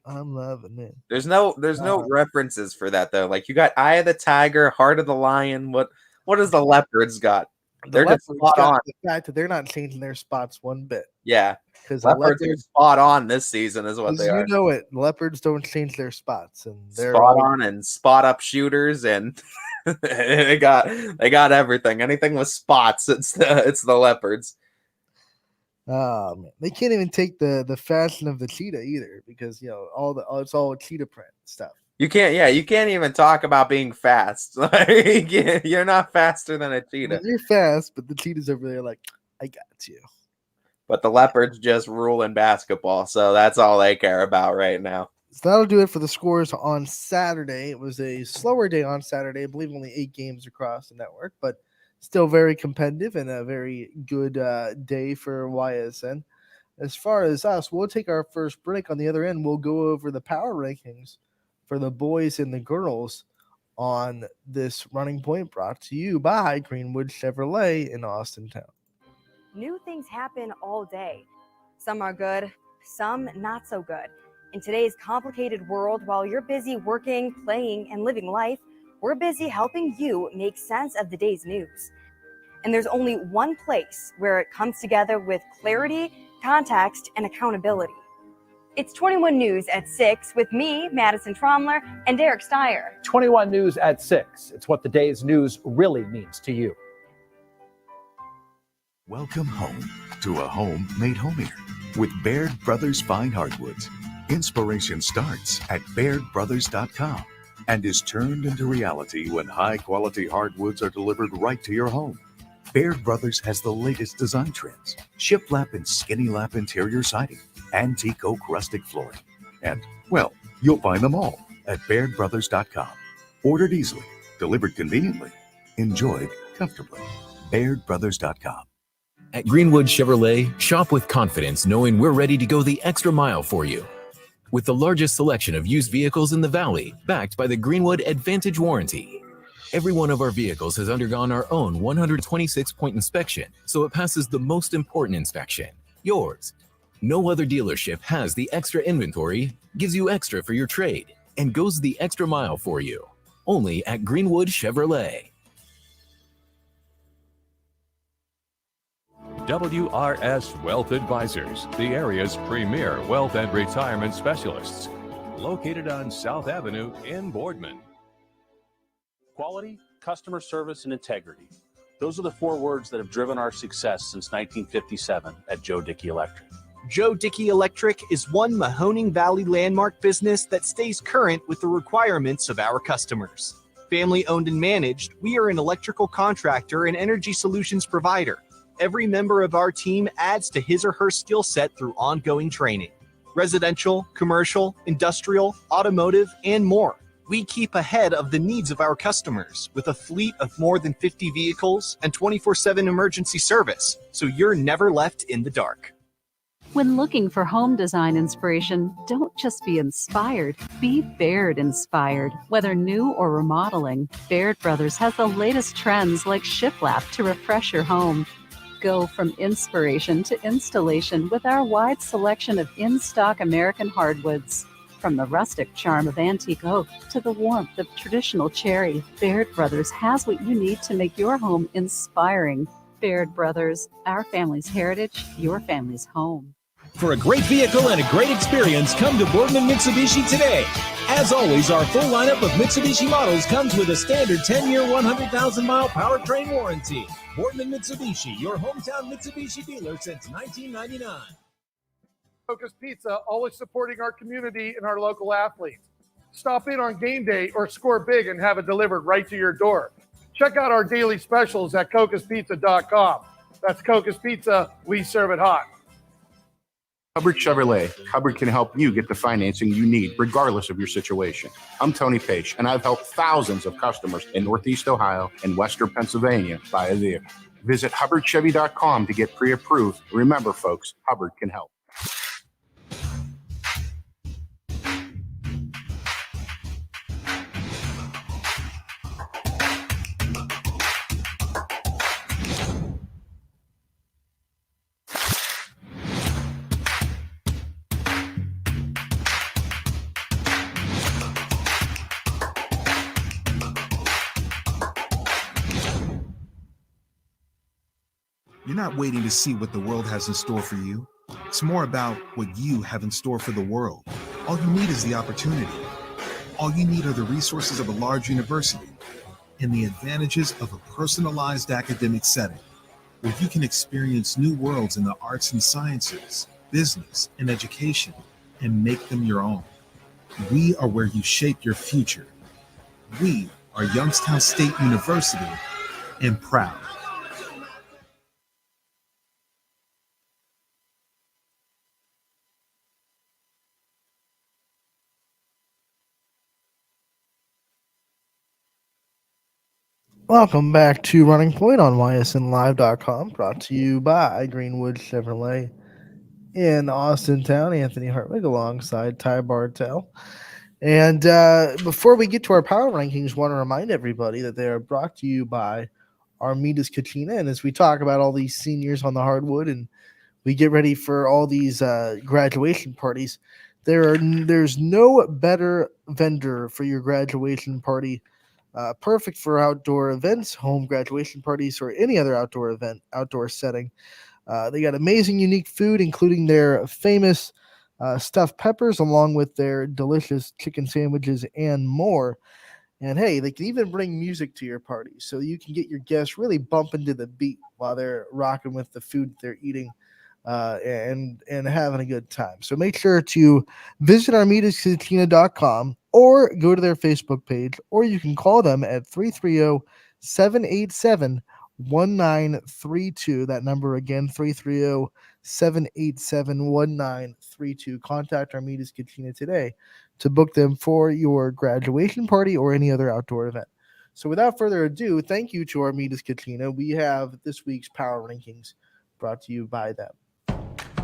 I'm loving it. There's no references for that, though. Like, you got Eye of the Tiger, Heart of the Lion. What does the Leopards got? They're just spot on. The fact that they're not changing their spots one bit. Yeah. Because Leopards are spot on this season is what they are. You know it. Leopards don't change their spots, and they're spot on and spot up shooters, and they got everything. Anything with spots, it's the Leopards. They can't even take the fashion of the cheetah either, because it's all cheetah print stuff. You can't even talk about being fast. Like, you're not faster than a cheetah. You're fast, but the cheetah's over there like, I got you. But the Leopards just rule in basketball, so that's all they care about right now. So that'll do it for the scores on Saturday. It was a slower day on Saturday. I believe only 8 games across the network, but still very competitive and a very good day for YSN. As far as us, we'll take our first break. On the other end, we'll go over the power rankings for the boys and the girls on this Running Point, brought to you by Greenwood Chevrolet in Austintown. New things happen all day. Some are good, some not so good. In today's complicated world, while you're busy working, playing, and living life, we're busy helping you make sense of the day's news. And there's only one place where it comes together with clarity, context, and accountability. It's 21 News at 6 with me, Madison Tromler, and Derek Steyer. 21 News at 6. It's what the day's news really means to you. Welcome home to a home made homier with Baird Brothers Fine Hardwoods. Inspiration starts at BairdBrothers.com and is turned into reality when high-quality hardwoods are delivered right to your home. Baird Brothers has the latest design trends, shiplap and skinny lap interior siding, antique oak rustic flooring, and, well, you'll find them all at BairdBrothers.com. Ordered easily, delivered conveniently, enjoyed comfortably. BairdBrothers.com. At Greenwood Chevrolet, shop with confidence knowing we're ready to go the extra mile for you. With the largest selection of used vehicles in the Valley, backed by the Greenwood Advantage Warranty. Every one of our vehicles has undergone our own 126-point inspection, so it passes the most important inspection, yours. No other dealership has the extra inventory, gives you extra for your trade, and goes the extra mile for you. Only at Greenwood Chevrolet. WRS Wealth Advisors, the area's premier wealth and retirement specialists. Located on South Avenue in Boardman. Quality, customer service, and integrity. Those are the 4 words that have driven our success since 1957 at Joe Dickey Electric. Joe Dickey Electric is one Mahoning Valley landmark business that stays current with the requirements of our customers. Family owned and managed, we are an electrical contractor and energy solutions provider. Every member of our team adds to his or her skill set through ongoing training. Residential, commercial, industrial, automotive, and more. We keep ahead of the needs of our customers with a fleet of more than 50 vehicles and 24/7 emergency service, so you're never left in the dark. When looking for home design inspiration, don't just be inspired, be Baird inspired. Whether new or remodeling, Baird Brothers has the latest trends like shiplap to refresh your home. Go from inspiration to installation with our wide selection of in-stock American hardwoods. From the rustic charm of antique oak to the warmth of traditional cherry, Baird Brothers has what you need to make your home inspiring. Baird Brothers, our family's heritage, your family's home. For a great vehicle and a great experience, come to Boardman Mitsubishi today. As always, our full lineup of Mitsubishi models comes with a standard 10-year, 100,000-mile powertrain warranty. Boardman Mitsubishi, your hometown Mitsubishi dealer since 1999. Focus Pizza, always supporting our community and our local athletes. Stop in on game day or score big and have it delivered right to your door. Check out our daily specials at cocaspizza.com. That's Coca's Pizza, we serve it hot. Hubbard Chevrolet. Hubbard can help you get the financing you need, regardless of your situation. I'm Tony Page, and I've helped thousands of customers in Northeast Ohio and Western Pennsylvania buy a vehicle. Visit HubbardChevy.com to get pre-approved. Remember, folks, Hubbard can help. You're not waiting to see what the world has in store for you. It's more about what you have in store for the world. All you need is the opportunity. All you need are the resources of a large university and the advantages of a personalized academic setting where you can experience new worlds in the arts and sciences, business, and education and make them your own. We are where you shape your future. We are Youngstown State University and proud. Welcome back to Running Point on ysnlive.com, brought to you by Greenwood Chevrolet in Austintown. Anthony Hartwig alongside Ty Bartell. And before we get to our power rankings, want to remind everybody that they are brought to you by Armida's Kachina. And as we talk about all these seniors on the hardwood and we get ready for all these graduation parties, There's no better vendor for your graduation party. Perfect for outdoor events, home graduation parties, or any other outdoor setting. They got amazing, unique food, including their famous stuffed peppers, along with their delicious chicken sandwiches and more. And hey, they can even bring music to your party, so you can get your guests really bumping to the beat while they're rocking with the food they're eating, and having a good time. So make sure to visit armidascantina.com or go to their Facebook page, or you can call them at 330-787-1932. That number again, 330-787-1932. Contact Armidas Cantina today to book them for your graduation party or any other outdoor event. So without further ado, thank you to Armidas Cantina. We have this week's Power Rankings brought to you by them.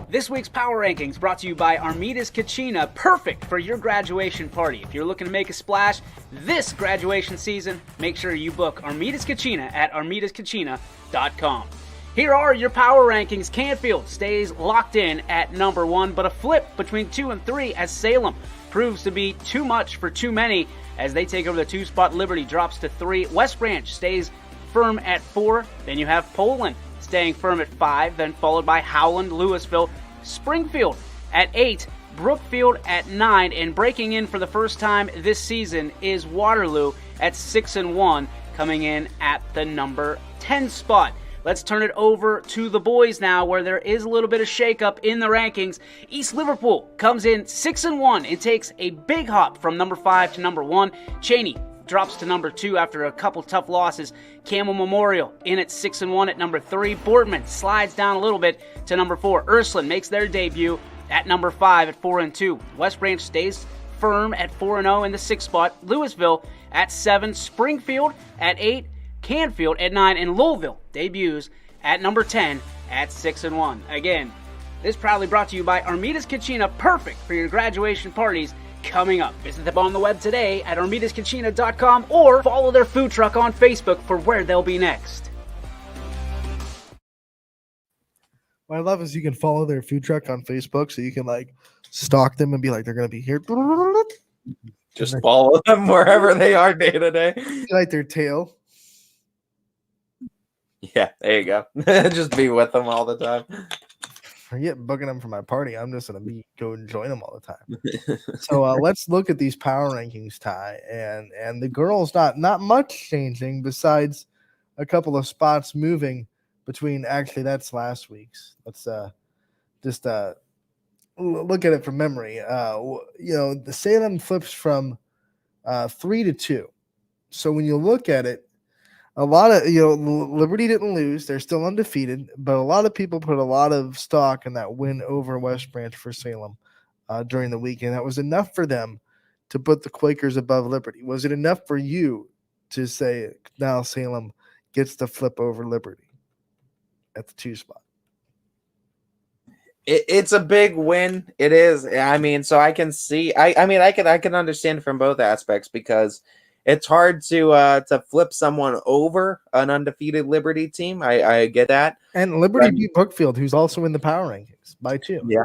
This week's Power Rankings brought to you by Armidas Kachina, perfect for your graduation party. If you're looking to make a splash this graduation season, make sure you book Armidas Kachina at armidaskachina.com. Here are your Power Rankings. Canfield stays locked in at number 1, but a flip between 2 and 3 as Salem proves to be too much for too many as they take over the 2 spot. Liberty drops to 3. West Branch stays firm at 4. Then you have Poland staying firm at 5, then followed by Howland, Louisville, Springfield at 8, Brookfield at 9, and breaking in for the first time this season is Waterloo at 6-1, coming in at the number 10 spot. Let's turn it over to the boys now, where there is a little bit of shakeup in the rankings. East Liverpool comes in 6-1. It takes a big hop from number 5 to number 1. Cheney drops to number 2 after a couple tough losses. Campbell Memorial in at 6-1 at number 3. Boardman slides down a little bit to number 4. Ursuline makes their debut at number 5 at 4-2. West Branch stays firm at 4-0 in the 6th spot. Louisville at 7. Springfield at 8. Canfield at 9, and Louisville debuts at number 10 at 6-1. Again, this proudly brought to you by Armidas Kachina, perfect for your graduation parties coming up. Visit them on the web today at armidaskachina.com or follow their food truck on Facebook for where they'll be next. What I love is you can follow their food truck on Facebook, so you can like stalk them and be like, they're going to be here. Just follow them wherever they are day to day. Like their tail. Yeah, there you go. Just be with them all the time. Forget booking them for my party. I'm just gonna go and join them all the time. So let's look at these power rankings, Ty, and the girls not much changing besides a couple of spots moving between. Actually, that's last week's. Let's just look at it from memory. The Salem flips from 3 to 2. So when you look at it, a lot of, Liberty didn't lose. They're still undefeated, but a lot of people put a lot of stock in that win over West Branch for Salem during the weekend. That was enough for them to put the Quakers above Liberty. Was it enough for you to say now Salem gets the flip over Liberty at the 2 spot? It's a big win. It is. I mean, so I can see. I can understand from both aspects, because it's hard to flip someone over an undefeated Liberty team. I get that. And Liberty beat Brookfield, who's also in the power rankings, by 2. Yeah.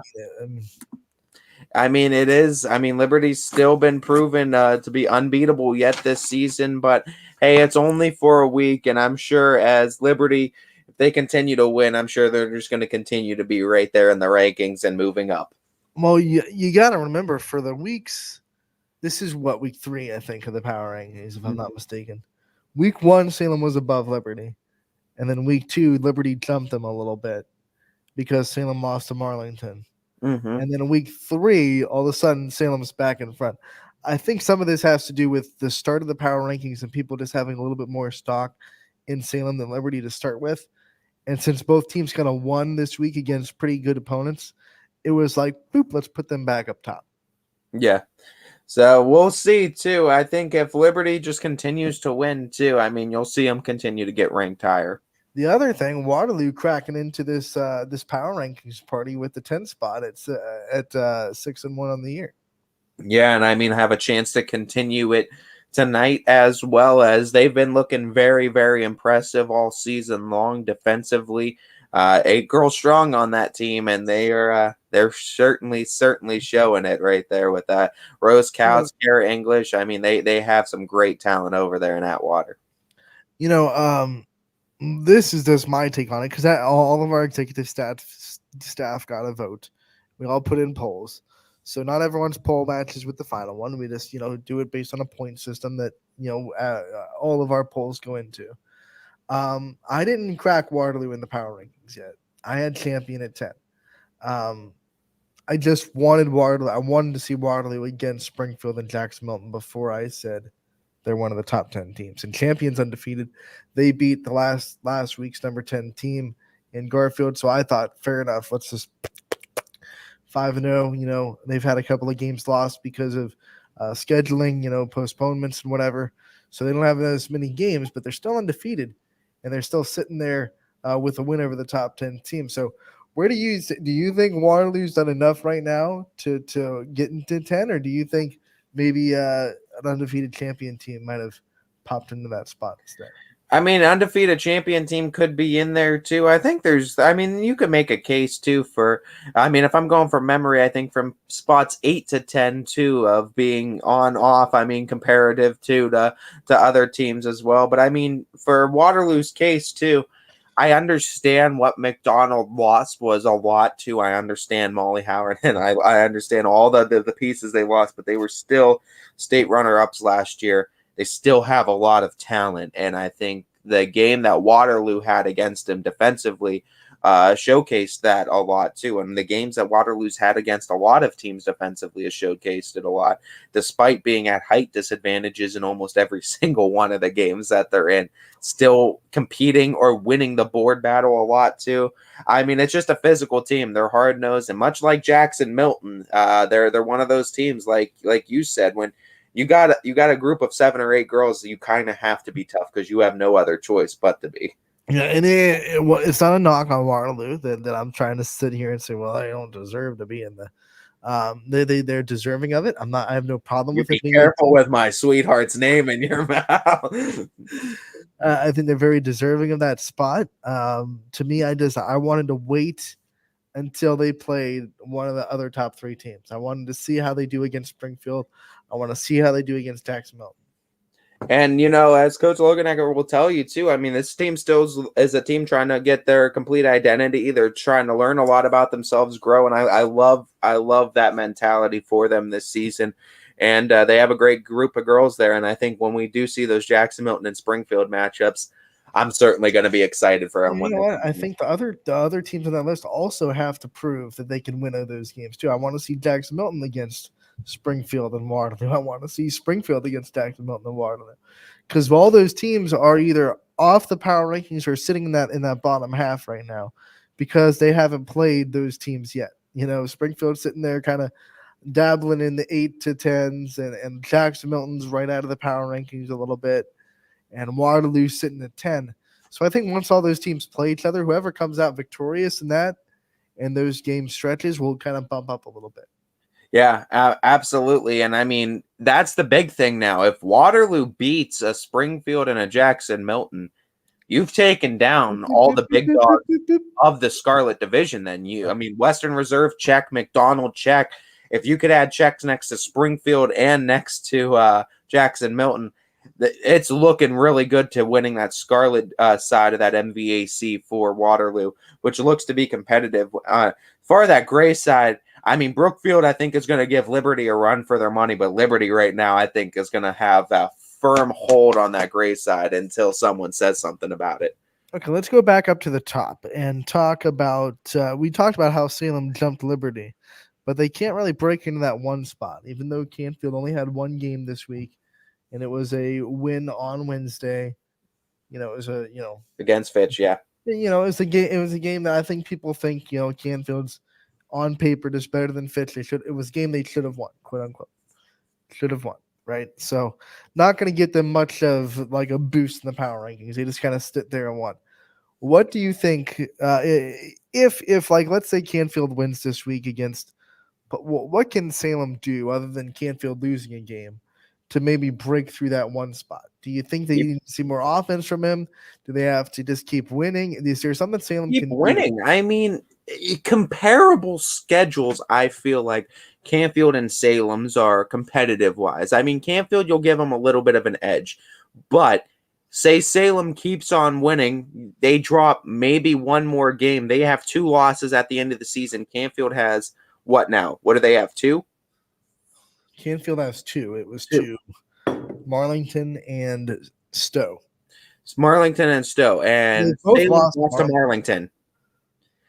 I mean, it is. I mean, Liberty's still been proven to be unbeatable yet this season. But, hey, it's only for a week. And I'm sure as Liberty, if they continue to win, I'm sure they're just going to continue to be right there in the rankings and moving up. Well, you got to remember, for the weeks, this is week 3, I think, of the power rankings, if I'm not mistaken. Week 1, Salem was above Liberty. And then week 2, Liberty jumped them a little bit because Salem lost to Marlington. Mm-hmm. And then week 3, all of a sudden, Salem's back in front. I think some of this has to do with the start of the power rankings and people just having a little bit more stock in Salem than Liberty to start with. And since both teams kind of won this week against pretty good opponents, it was like, boop, let's put them back up top. Yeah. So we'll see, too. I think if Liberty just continues to win, too, I mean, you'll see them continue to get ranked higher. The other thing, Waterloo cracking into this power rankings party with the 10 spot at 6-1 on the year. Yeah, and I mean, have a chance to continue it tonight, as well as they've been looking very, very impressive all season long defensively. 8 girls strong on that team, and they're certainly showing it right there with that. Rose Couts, Kara English. I mean, they have some great talent over there in Atwater. This is just my take on it because all of our executive staff got a vote. We all put in polls. So not everyone's poll matches with the final one. We just do it based on a point system that all of our polls go into. I didn't crack Waterloo in the power rankings yet. I had Champion at 10. I just wanted Waterloo. I wanted to see Waterloo against Springfield and Jackson Milton before I said they're one of the top 10 teams. And Champion's undefeated. They beat the last week's number 10 team in Garfield. So I thought, fair enough. Let's just 5-0. They've had a couple of games lost because of scheduling, postponements and whatever. So they don't have as many games, but they're still undefeated, and they're still sitting there with a win over the top 10 team. So where do you think Waterloo's done enough right now to get into 10, or do you think maybe an undefeated Champion team might have popped into that spot instead? I mean, undefeated Champion team could be in there too. I think you could make a case too for, if I'm going from memory, I think from spots 8 to 10 too of being on off, comparative to other teams as well. But for Waterloo's case too, I understand what McDonald lost was a lot too. I understand Molly Howard, and I understand all the pieces they lost, but they were still state runner-ups last year. They still have a lot of talent, and I think the game that Waterloo had against them defensively showcased that a lot too. And the games that Waterloo's had against a lot of teams defensively has showcased it a lot, despite being at height disadvantages in almost every single one of the games that they're in, still competing or winning the board battle a lot too. It's just a physical team. They're hard-nosed, and much like Jackson Milton, they're one of those teams, like you said, when you got a group of 7 or 8 girls, you kind of have to be tough because you have no other choice but to be. Yeah, and it's not a knock on Waterloo that I'm trying to sit here and say, well, I don't deserve to be in the. They're deserving of it. I have no problem with it. Be careful with my sweetheart's name in your mouth. I think they're very deserving of that spot. To me, I wanted to wait until they played one of the other top 3 teams. I wanted to see how they do against Springfield. I want to see how they do against Jackson Milton. And, as Coach Loganegger will tell you, too, this team still is a team trying to get their complete identity. They're trying to learn a lot about themselves, grow, and I love that mentality for them this season. And they have a great group of girls there, and I think when we do see those Jackson Milton and Springfield matchups, I'm certainly going to be excited for them. You know what? I think the other teams on that list also have to prove that they can win those games, too. I want to see Jackson Milton against Springfield and Waterloo. I want to see Springfield against Jackson Milton and Waterloo, because all those teams are either off the power rankings or sitting in that bottom half right now because they haven't played those teams yet. Springfield's sitting there kind of dabbling in the 8 to 10s, and Jackson Milton's right out of the power rankings a little bit, and Waterloo's sitting at 10. So I think once all those teams play each other, whoever comes out victorious in that and those game stretches will kind of bump up a little bit. Yeah, absolutely. And that's the big thing now. If Waterloo beats a Springfield and a Jackson Milton, you've taken down all the big dogs of the Scarlet Division. Then Western Reserve check, McDonald check. If you could add checks next to Springfield and next to Jackson Milton, it's looking really good to winning that Scarlet side of that MVAC for Waterloo, which looks to be competitive. For that gray side, Brookfield, I think, is going to give Liberty a run for their money, but Liberty right now, I think, is going to have a firm hold on that gray side until someone says something about it. Okay, let's go back up to the top and talk about, we talked about how Salem jumped Liberty, but they can't really break into that one spot, even though Canfield only had one game this week, and it was a win on Wednesday. It was against Fitch, yeah. It was a game that I think people think, Canfield's on paper just better than Fitch. It was a game they should have won, quote unquote. Should have won, right? So not going to get them much of like a boost in the power rankings. They just kind of sit there and won. What do you think if like, let's say Canfield wins this week against, but what can Salem do other than Canfield losing a game to maybe break through that one spot? Do you think that you need to see more offense from him? Do they have to just keep winning? Is there something Salem Keep can do? winning. I mean, comparable schedules, I feel like Canfield and Salem's are competitive wise. I mean, Canfield, you'll give them a little bit of an edge, but say Salem keeps on winning, they drop maybe one more game. They have 2 losses at the end of the season. Canfield has what now? What do they have? 2? Canfield has 2. It was 2. Marlington and Stowe. It's Marlington and Stowe, and both Salem lost lost to to Marlington.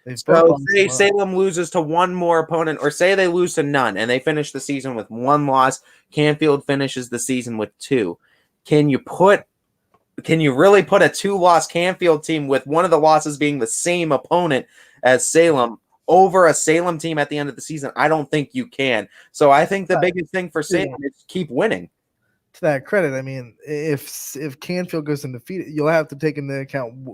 They've both So lost say to Salem loses to one more opponent, or say they lose to none, and they finish the season with 1 loss. Canfield finishes the season with 2. Can you really put a 2-loss Canfield team with one of the losses being the same opponent as Salem over a Salem team at the end of the season? I don't think you can. So I think the biggest thing for Salem is keep winning. To that credit, I mean, if Canfield goes undefeated, you'll have to take into account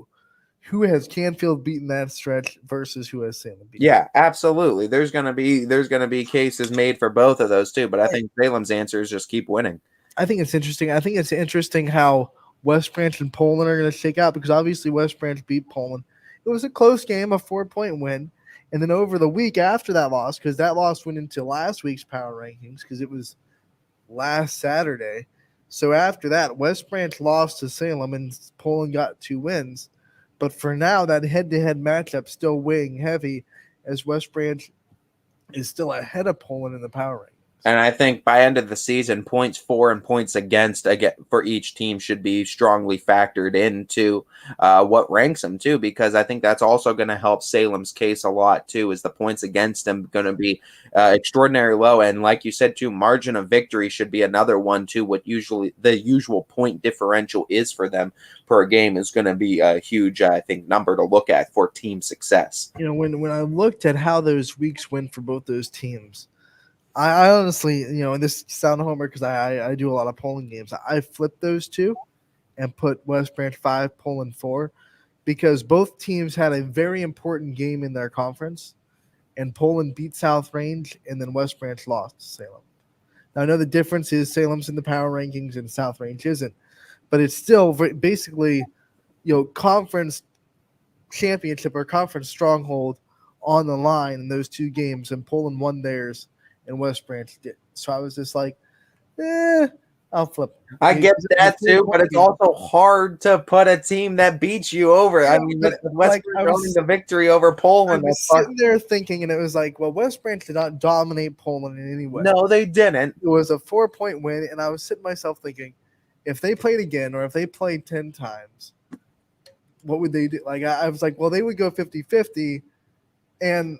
who has Canfield beaten that stretch versus who has Salem beaten. Yeah, absolutely. There's gonna be cases made for both of those too, but I think Salem's answer is just keep winning. I think it's interesting. I think it's interesting how West Branch and Poland are going to shake out, because obviously West Branch beat Poland. It was a close game, a 4-point win. And then over the week after that loss, because that loss went into last week's power rankings because it was last Saturday. So after that, West Branch lost to Salem and Poland got 2 wins. But for now, that head-to-head matchup still weighing heavy, as West Branch is still ahead of Poland in the power rankings. And I think by end of the season, points for and points against for each team should be strongly factored into what ranks them too, because I think that's also going to help Salem's case a lot too. Is the points against them going to be extraordinarily low? And like you said too, margin of victory should be another one too. What usually the usual point differential is for them per game is going to be a huge, I think, number to look at for team success. You know, when I looked at how those weeks went for both those teams, I honestly, and this sound homer because I do a lot of Poland games. I flipped those 2 and put West Branch 5, Poland 4, because both teams had a very important game in their conference, and Poland beat South Range, and then West Branch lost to Salem. Now, I know the difference is Salem's in the power rankings and South Range isn't, but it's still basically, conference championship or conference stronghold on the line in those 2 games, and Poland won theirs and West Branch did. So I was just like, I'll flip. I get that too, but it's also hard to put a team that beats you over. I mean, West Branch owning the victory over Poland. I was sitting there thinking, and it was like, well, West Branch did not dominate Poland in any way. No, they didn't. It was a 4-point win, and I was sitting myself thinking, if they played again or if they played 10 times, what would they do? Like, I was like, well, they would go 50-50, and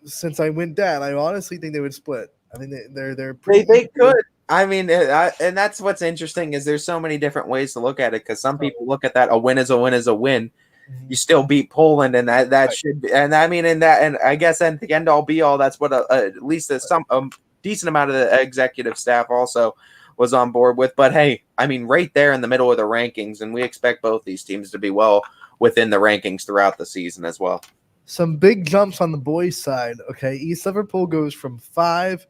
since I went down, I honestly think they would split. I think they're pretty. They could. I mean, and that's what's interesting is there's so many different ways to look at it, because some people look at that a win is a win is a win. Mm-hmm. You still beat Poland, and that right. Should be. And I mean, and I guess at the end all be all, that's what at least a decent amount of the executive staff also was on board with. But hey, I mean, right there in the middle of the rankings, and we expect both these teams to be well within the rankings throughout the season as well. Some big jumps on the boys' side. Okay, East Liverpool goes from 5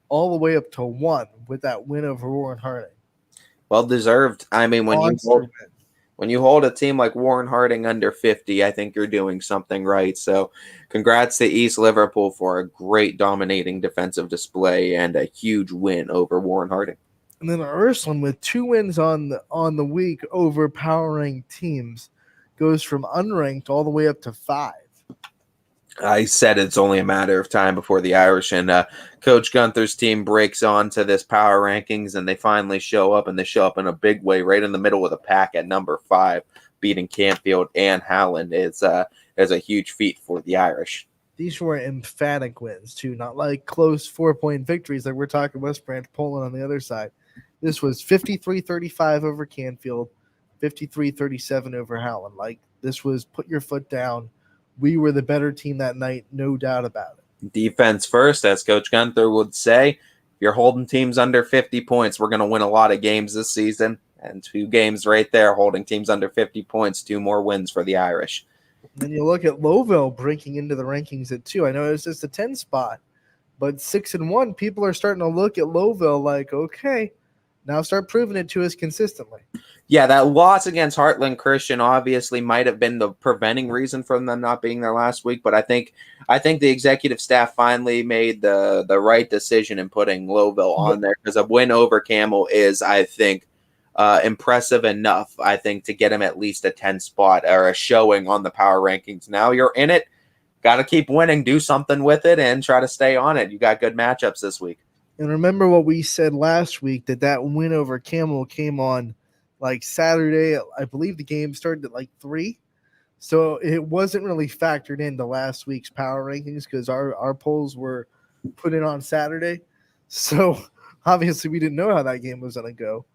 all the way up to 1 with that win over Warren Harding. Well deserved. I mean, when you hold a team like Warren Harding under 50, I think you're doing something right. So, congrats to East Liverpool for a great dominating defensive display and a huge win over Warren Harding. And then Ursuline with 2 wins on the week over power-ranked teams goes from unranked all the way up to 5. I said it's only a matter of time before the Irish and Coach Gunther's team breaks on to this power rankings, and they finally show up, and they show up in a big way right in the middle of the pack at number 5, beating Canfield and Howland. It's a huge feat for the Irish. These were emphatic wins, too, not like close 4-point victories like we're talking West Branch, Poland on the other side. This was 53-35 over Canfield, 53-37 over Howland. Like, this was put your foot down. We were the better team that night, no doubt about it. Defense first, as Coach Gunther would say. If you're holding teams under 50 points, we're going to win a lot of games this season. And 2 games right there, holding teams under 50 points, 2 more wins for the Irish. And then you look at Lowville breaking into the rankings at 2. I know it's just a 10 spot, but 6-1, people are starting to look at Lowville like, okay, Now start proving it to us consistently. Yeah, that loss against Heartland Christian obviously might have been the preventing reason for them not being there last week, but I think the executive staff finally made the right decision in putting Lowville on there, because a win over Camel is, I think, impressive enough, I think, to get him at least a 10 spot or a showing on the power rankings. Now you're in it, got to keep winning, do something with it, and try to stay on it. You got good matchups this week. And remember what we said last week, that win over Camel came on like Saturday. I believe the game started at like 3. So it wasn't really factored into last week's power rankings because our polls were put in on Saturday. So obviously we didn't know how that game was going to go.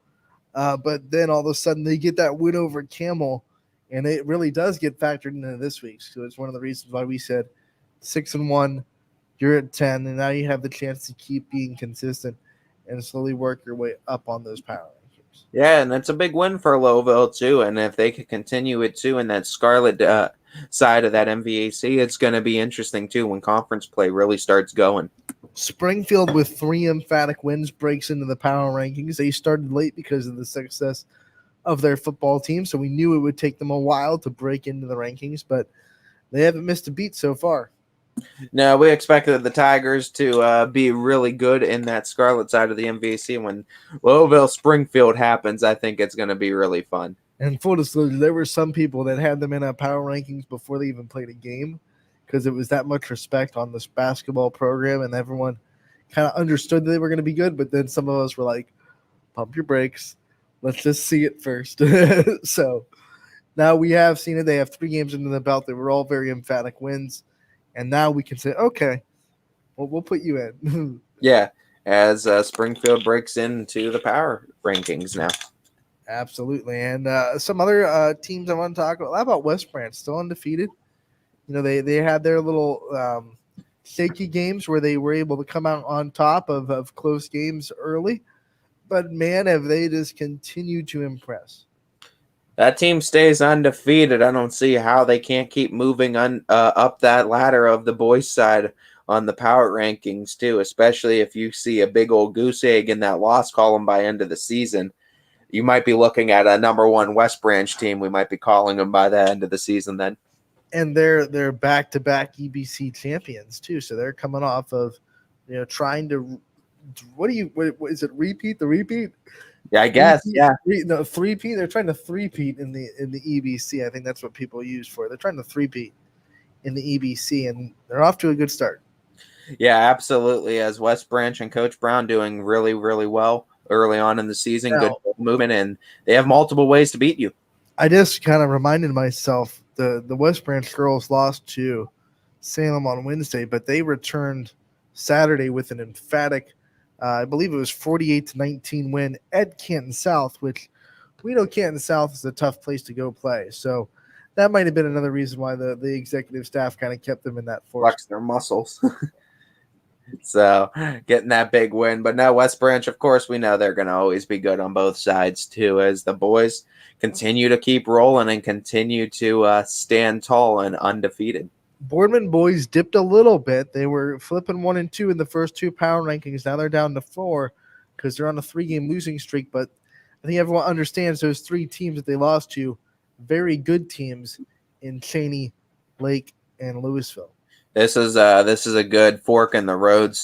But then all of a sudden they get that win over Camel, and it really does get factored into this week's. So it's one of the reasons why we said 6-1, you're at 10, and now you have the chance to keep being consistent and slowly work your way up on those power rankings. Yeah, and that's a big win for Lowville too. And if they could continue it too in that Scarlet side of that MVAC, it's going to be interesting too when conference play really starts going. Springfield, with 3 emphatic wins, breaks into the power rankings. They started late because of the success of their football team, so we knew it would take them a while to break into the rankings, but they haven't missed a beat so far. No, we expected the Tigers to be really good in that Scarlet side of the MVAC. When Lowville Springfield happens, I think it's going to be really fun. And full disclosure, there were some people that had them in our power rankings before they even played a game, because it was that much respect on this basketball program, and everyone kind of understood that they were going to be good. But then some of us were like, pump your brakes. Let's just see it first. So now we have seen it. They have 3 games into the belt. They were all very emphatic wins. And now we can say, okay, well, we'll put you in. Yeah, as Springfield breaks into the power rankings now. Absolutely. And some other teams I want to talk about. How about West Branch? Still undefeated. You know, they had their little shaky games where they were able to come out on top of close games early. But, man, have they just continued to impress. That team stays undefeated. I don't see how they can't keep moving up that ladder of the boys' side on the power rankings too, especially if you see a big old goose egg in that loss column by end of the season. You might be looking at a number 1 West Branch team. We might be calling them by the end of the season then. And they're back-to-back EBC champions too, so they're coming off of, you know, trying to what is it, repeat the repeat? Yeah, I guess. Three-peat. They're trying to three-peat in the EBC. I think that's what people use for it. They're trying to three-peat in the EBC, and they're off to a good start. Yeah, absolutely. As West Branch and Coach Brown doing really, really well early on in the season. Good movement, and they have multiple ways to beat you. I just kind of reminded myself the West Branch girls lost to Salem on Wednesday, but they returned Saturday with an emphatic, I believe it was 48-19 win at Canton South, which we know Canton South is a tough place to go play. So that might have been another reason why the executive staff kind of kept them in that force. Flex their muscles. So getting that big win. But now West Branch, of course, we know they're going to always be good on both sides too, as the boys continue to keep rolling and continue to stand tall and undefeated. Boardman boys dipped a little bit. They were flipping 1 and 2 in the first 2 power rankings. Now they're down to 4 because they're on a 3-game losing streak. But I think everyone understands those 3 teams that they lost to, very good teams in Cheney, Lake, and Louisville. This is a good fork in the road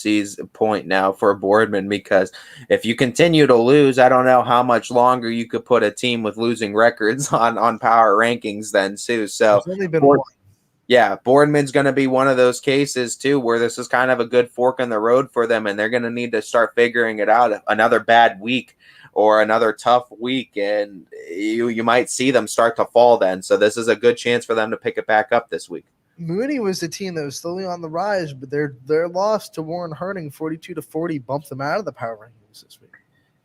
point now for Boardman, because if you continue to lose, I don't know how much longer you could put a team with losing records on power rankings then too. So there's only been 1. Yeah, Boardman's going to be one of those cases too where this is kind of a good fork in the road for them, and they're going to need to start figuring it out. Another bad week or another tough week, and you might see them start to fall then. So this is a good chance for them to pick it back up this week. Mooney was the team that was slowly on the rise, but their loss to Warren Harding 42-40 bumped them out of the power rankings this week.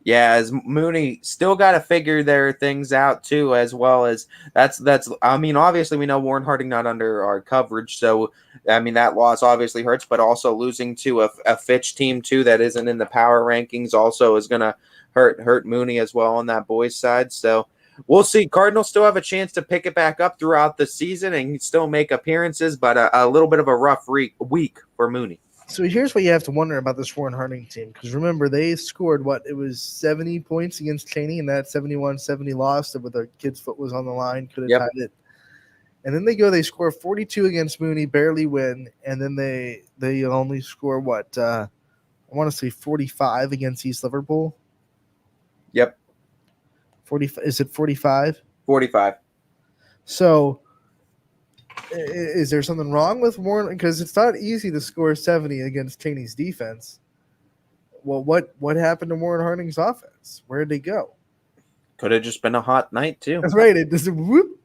Yeah, as Mooney still got to figure their things out too, as well as that's. I mean, obviously we know Warren Harding not under our coverage, so I mean that loss obviously hurts. But also losing to a Fitch team too that isn't in the power rankings also is going to hurt Mooney as well on that boys side. So we'll see. Cardinals still have a chance to pick it back up throughout the season and still make appearances, but a little bit of a rough week for Mooney. So here's what you have to wonder about this Warren Harding team, because remember, they scored it was 70 points against Cheney, and that 71-70 loss with a kid's foot was on the line, could have tied it. And then they score 42 against Mooney, barely win, and then they only score I want to say 45 against East Liverpool. Yep. 40, is it 45? 45. So is there something wrong with Warren? Because it's not easy to score 70 against Cheney's defense. Well, what happened to Warren Harding's offense? Where did they go? Could have just been a hot night, too. That's right. It just whoop.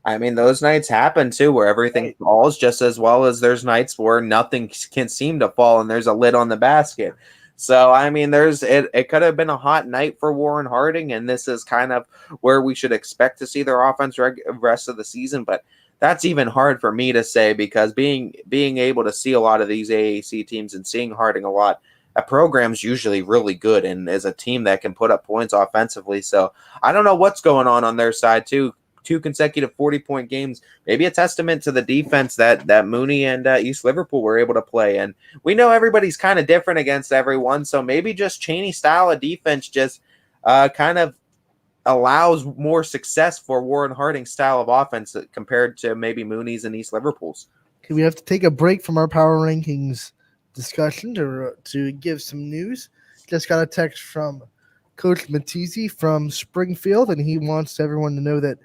I mean, those nights happen, too, where everything falls just as well as there's nights where nothing can seem to fall and there's a lid on the basket. So, I mean, it could have been a hot night for Warren Harding, and this is kind of where we should expect to see their offense rest of the season. But that's even hard for me to say, because being able to see a lot of these AAC teams and seeing Harding a lot, a program's usually really good and is a team that can put up points offensively. So I don't know what's going on their side, too. 2 consecutive 40-point games, maybe a testament to the defense that Mooney and East Liverpool were able to play. And we know everybody's kind of different against everyone, so maybe just Cheney style of defense just kind of allows more success for Warren Harding's style of offense compared to maybe Mooney's and East Liverpool's. Okay, we have to take a break from our power rankings discussion to give some news. Just got a text from Coach Matizzi from Springfield, and he wants everyone to know that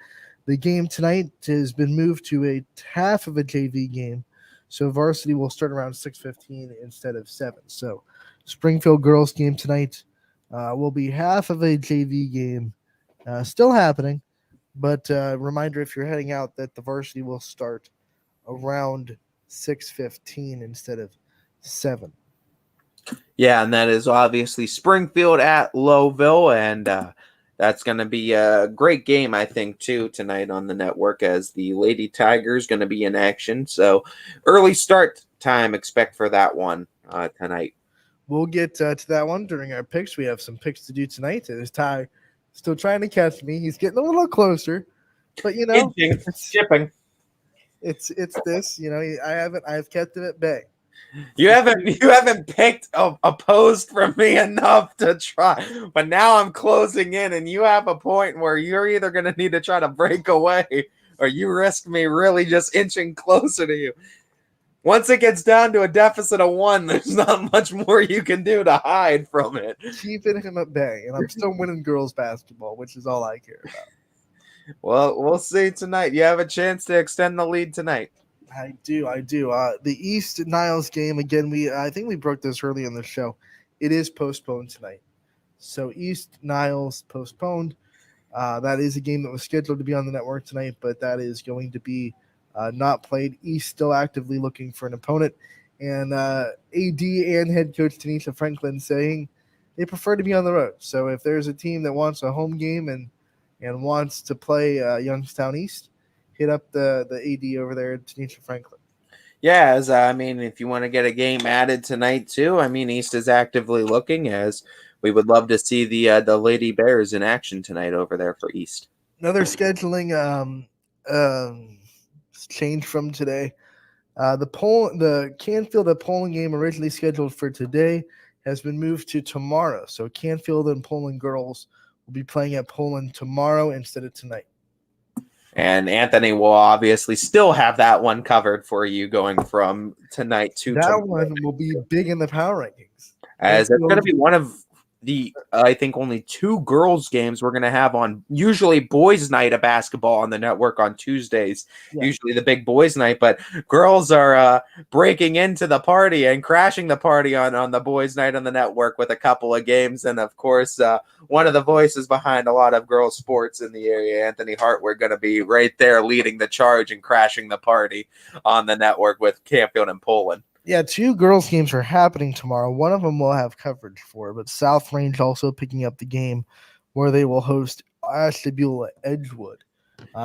the game tonight has been moved to a half of a JV game, so varsity will start around 6:15 instead of 7. So Springfield girls game tonight will be half of a JV game, still happening, but reminder, if you're heading out, that the varsity will start around 6:15 instead of 7. Yeah, and that is obviously Springfield at Lowville, and that's going to be a great game, I think, too, tonight on the network, as the Lady Tigers going to be in action. So early start time expect for that one tonight. We'll get to that one during our picks. We have some picks to do tonight. There's Ty still trying to catch me. He's getting a little closer, but it's shipping. It's this. I've kept him at bay. You haven't picked a post from me enough to try, but now I'm closing in, and you have a point where you're either going to need to try to break away, or you risk me really just inching closer to you. Once it gets down to a deficit of 1, there's not much more you can do to hide from it. Keeping him at bay, and I'm still winning girls basketball, which is all I care about. Well, we'll see tonight. You have a chance to extend the lead tonight. I do. The East Niles game, again, I think we broke this early in the show. It is postponed tonight. So East Niles postponed. That is a game that was scheduled to be on the network tonight, but that is going to be not played. East still actively looking for an opponent. And AD and head coach Tanisha Franklin saying they prefer to be on the road. So if there's a team that wants a home game and wants to play Youngstown East, hit up the AD over there, Tanisha Franklin. Yeah, if you want to get a game added tonight too, East is actively looking, as we would love to see the Lady Bears in action tonight over there for East. Another scheduling change from today. The Canfield at Poland game, originally scheduled for today, has been moved to tomorrow. So Canfield and Poland girls will be playing at Poland tomorrow instead of tonight. And Anthony will obviously still have that one covered for you going from tonight to tomorrow. That one will be big in the power rankings. As it's going to be one of the, I think, only 2 girls games we're going to have on usually boys' night of basketball on the network on Tuesdays, usually the big boys' night, but girls are breaking into the party and crashing the party on the boys' night on the network with a couple of games. And of course, one of the voices behind a lot of girls' sports in the area, Anthony Hart, we're going to be right there leading the charge and crashing the party on the network with Canfield and Poland. Yeah, 2 girls games are happening tomorrow. One of them we'll have coverage for, but South Range also picking up the game where they will host Ashtabula Edgewood.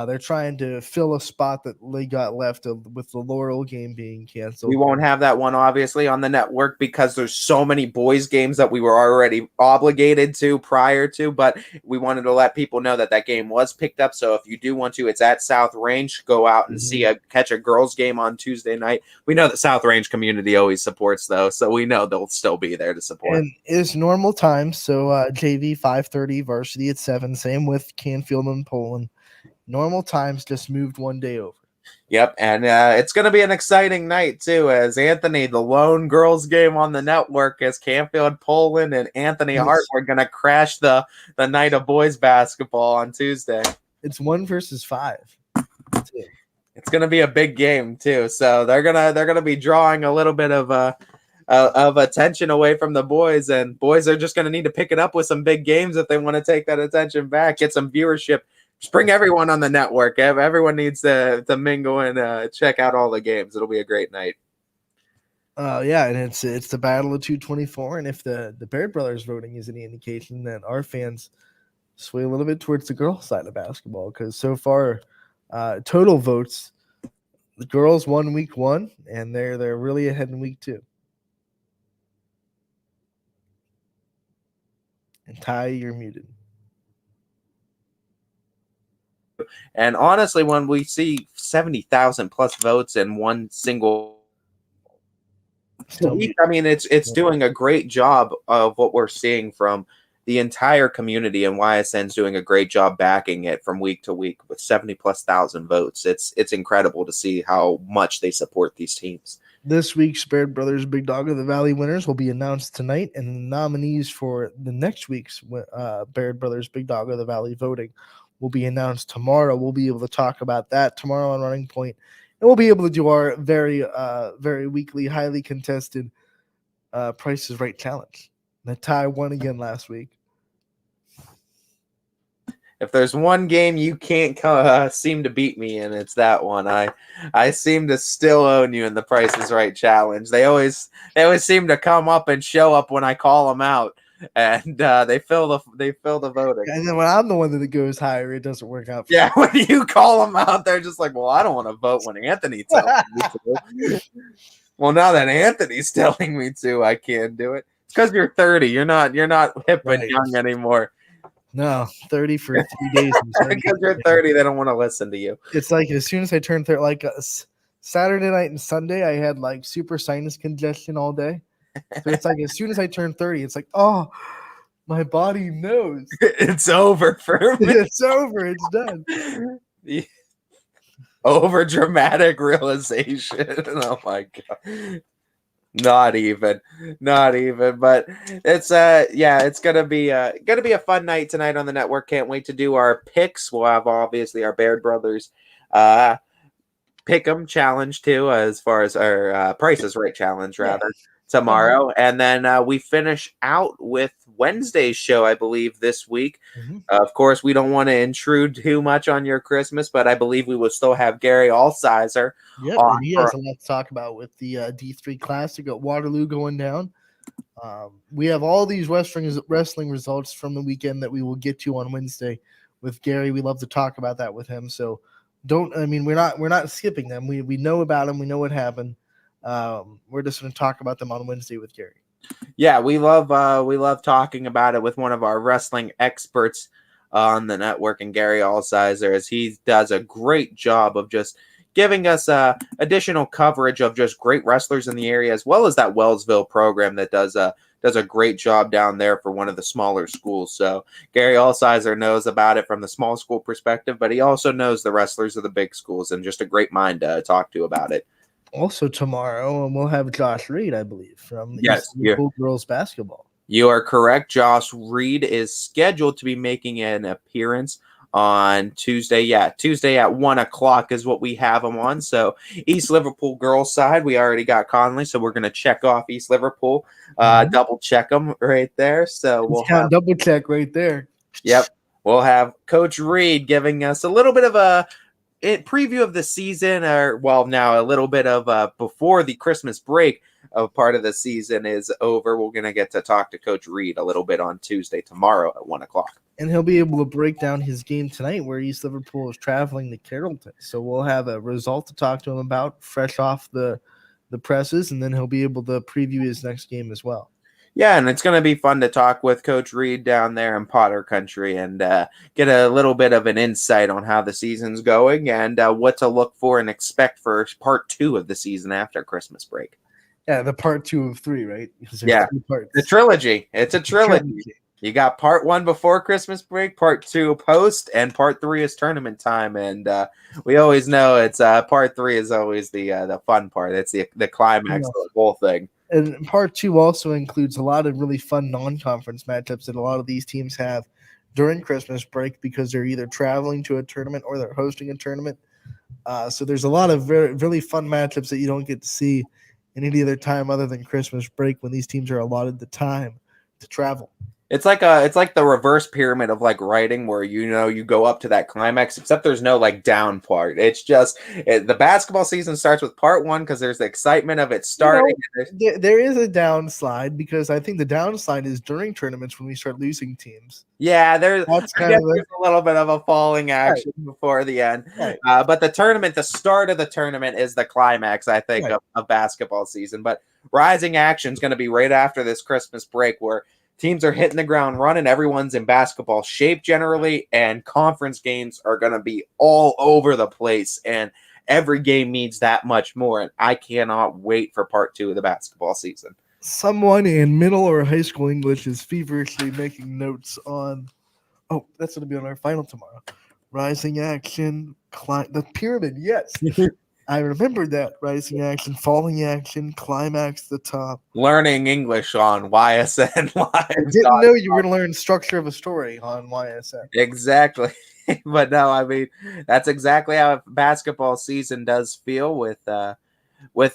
They're trying to fill a spot that they got left with the Laurel game being canceled. We won't have that one, obviously, on the network because there's so many boys games that we were already obligated to prior to, but we wanted to let people know that that game was picked up. So if you do want to, it's at South Range. Go out and catch a girls game on Tuesday night. We know the South Range community always supports, though, so we know they'll still be there to support. And it's normal time, so JV 5:30, varsity at 7. Same with Canfield and Poland. Normal times, just moved one day over. Yep, and it's going to be an exciting night, too, as Anthony, the lone girls game on the network, as Canfield, Poland, and Anthony Hart are going to crash the night of boys basketball on Tuesday. It's 1 versus 5. It's going to be a big game, too, so they're gonna be drawing a little bit of attention away from the boys, and boys are just going to need to pick it up with some big games if they want to take that attention back, get some viewership. Just bring everyone on the network. Everyone needs to mingle and check out all the games. It'll be a great night. Yeah, and it's the battle of 224, and if the Baird brothers voting is any indication, that our fans sway a little bit towards the girls' side of basketball, because so far, total votes, the girls won week 1, and they're really ahead in week 2. And Ty, you're muted. And honestly, when we see 70,000 plus votes in one single week, I mean, it's doing a great job of what we're seeing from the entire community, and YSN's doing a great job backing it from week to week with 70,000+ votes. It's incredible to see how much they support these teams. This week's Baird Brothers Big Dog of the Valley winners will be announced tonight, and the nominees for the next week's Baird Brothers Big Dog of the Valley voting will be announced tomorrow. We'll be able to talk about that tomorrow on Running Point, and we'll be able to do our very weekly, highly contested Price is Right challenge. That Ty won again last week. If there's one game you can't seem to beat me in, it's that one. I seem to still own you in the Price is Right challenge. They always seem to come up and show up when I call them out, and they fill the voting. And then when I'm the one that goes higher, it doesn't work out. Yeah, when you call them out, they're just like, "Well, I don't want to vote when Anthony tells me to." Well, now that Anthony's telling me to, I can't do it. It's because you're 30. You're not hip and young anymore. No, 30 for 3 days. Because you're 30, they don't want to listen to you. It's like as soon as I turned 30, like Saturday night and Sunday, I had like super sinus congestion all day. So it's like as soon as I turned 30, it's like, oh, my body knows. It's over for me. It's over. It's done. Over dramatic realization. Oh my god. Not even, but it's it's gonna be a fun night tonight on the network. Can't wait to do our picks. We'll have obviously our Baird Brothers pick'em challenge too, as far as our Price is Right challenge rather tomorrow, and then we finish out with Wednesday's show, I believe, this week. Of course, we don't want to intrude too much on your Christmas, but I believe we will still have Gary Alsizer. Yep, and he has a lot to talk about with the D3 Classic at Waterloo going down. We have all these wrestling results from the weekend that we will get to on Wednesday with Gary. We love to talk about that with him. So we're not skipping them. We know about them. We know what happened. We're just going to talk about them on Wednesday with Gary. Yeah, we love talking about it with one of our wrestling experts on the network, and Gary Alsizer, as he does a great job of just giving us additional coverage of just great wrestlers in the area, as well as that Wellsville program that does a great job down there for one of the smaller schools. So Gary Alsizer knows about it from the small school perspective, but he also knows the wrestlers of the big schools, and just a great mind to talk to about it. Also tomorrow, and we'll have Josh Reed, I believe, from Ysn girls basketball. You are correct. Josh Reed is scheduled to be making an appearance on Tuesday. Yeah, Tuesday at 1:00 is what we have him on. So East Liverpool girls side, we already got Conley, so we're going to check off East Liverpool, double check them right there. So we'll have double check right there. Yep, we'll have Coach Reed giving us a little bit of a preview of the season, now a little bit of before the Christmas break of part of the season is over. We're going to get to talk to Coach Reed a little bit on Tuesday tomorrow at 1:00. and he'll be able to break down his game tonight where East Liverpool is traveling to Carrollton. So we'll have a result to talk to him about fresh off the presses, and then he'll be able to preview his next game as well. Yeah, and it's going to be fun to talk with Coach Reed down there in Potter Country and get a little bit of an insight on how the season's going and what to look for and expect for part 2 of the season after Christmas break. Yeah, the part 2 of 3, right? Yeah, the trilogy. It's a trilogy. You got part 1 before Christmas break, part 2 post, and part 3 is tournament time. And we always know it's part 3 is always the fun part. It's the climax of the whole thing. And part 2 also includes a lot of really fun non-conference matchups that a lot of these teams have during Christmas break because they're either traveling to a tournament or they're hosting a tournament. So there's a lot of really fun matchups that you don't get to see in any other time other than Christmas break when these teams are allotted the time to travel. It's like the reverse pyramid of like writing where you go up to that climax, except there's no like down part. It's just the basketball season starts with part 1 because there's the excitement of it starting. There is a downslide because I think the downslide is during tournaments when we start losing teams. Yeah, there's a little bit of a falling action before the end. Right. But the start of the tournament is the climax, I think, of basketball season. But rising action is going to be right after this Christmas break where teams are hitting the ground running. Everyone's in basketball shape generally, and conference games are going to be all over the place. And every game needs that much more. And I cannot wait for part 2 of the basketball season. Someone in middle or high school English is feverishly making notes on, that's going to be on our final tomorrow. Rising action, the pyramid, yes. I remember that. Rising action, falling action, climax, the top. Learning English on YSN Live. I didn't know you were going to learn structure of a story on YSN. Exactly. But no, I mean, that's exactly how basketball season does feel with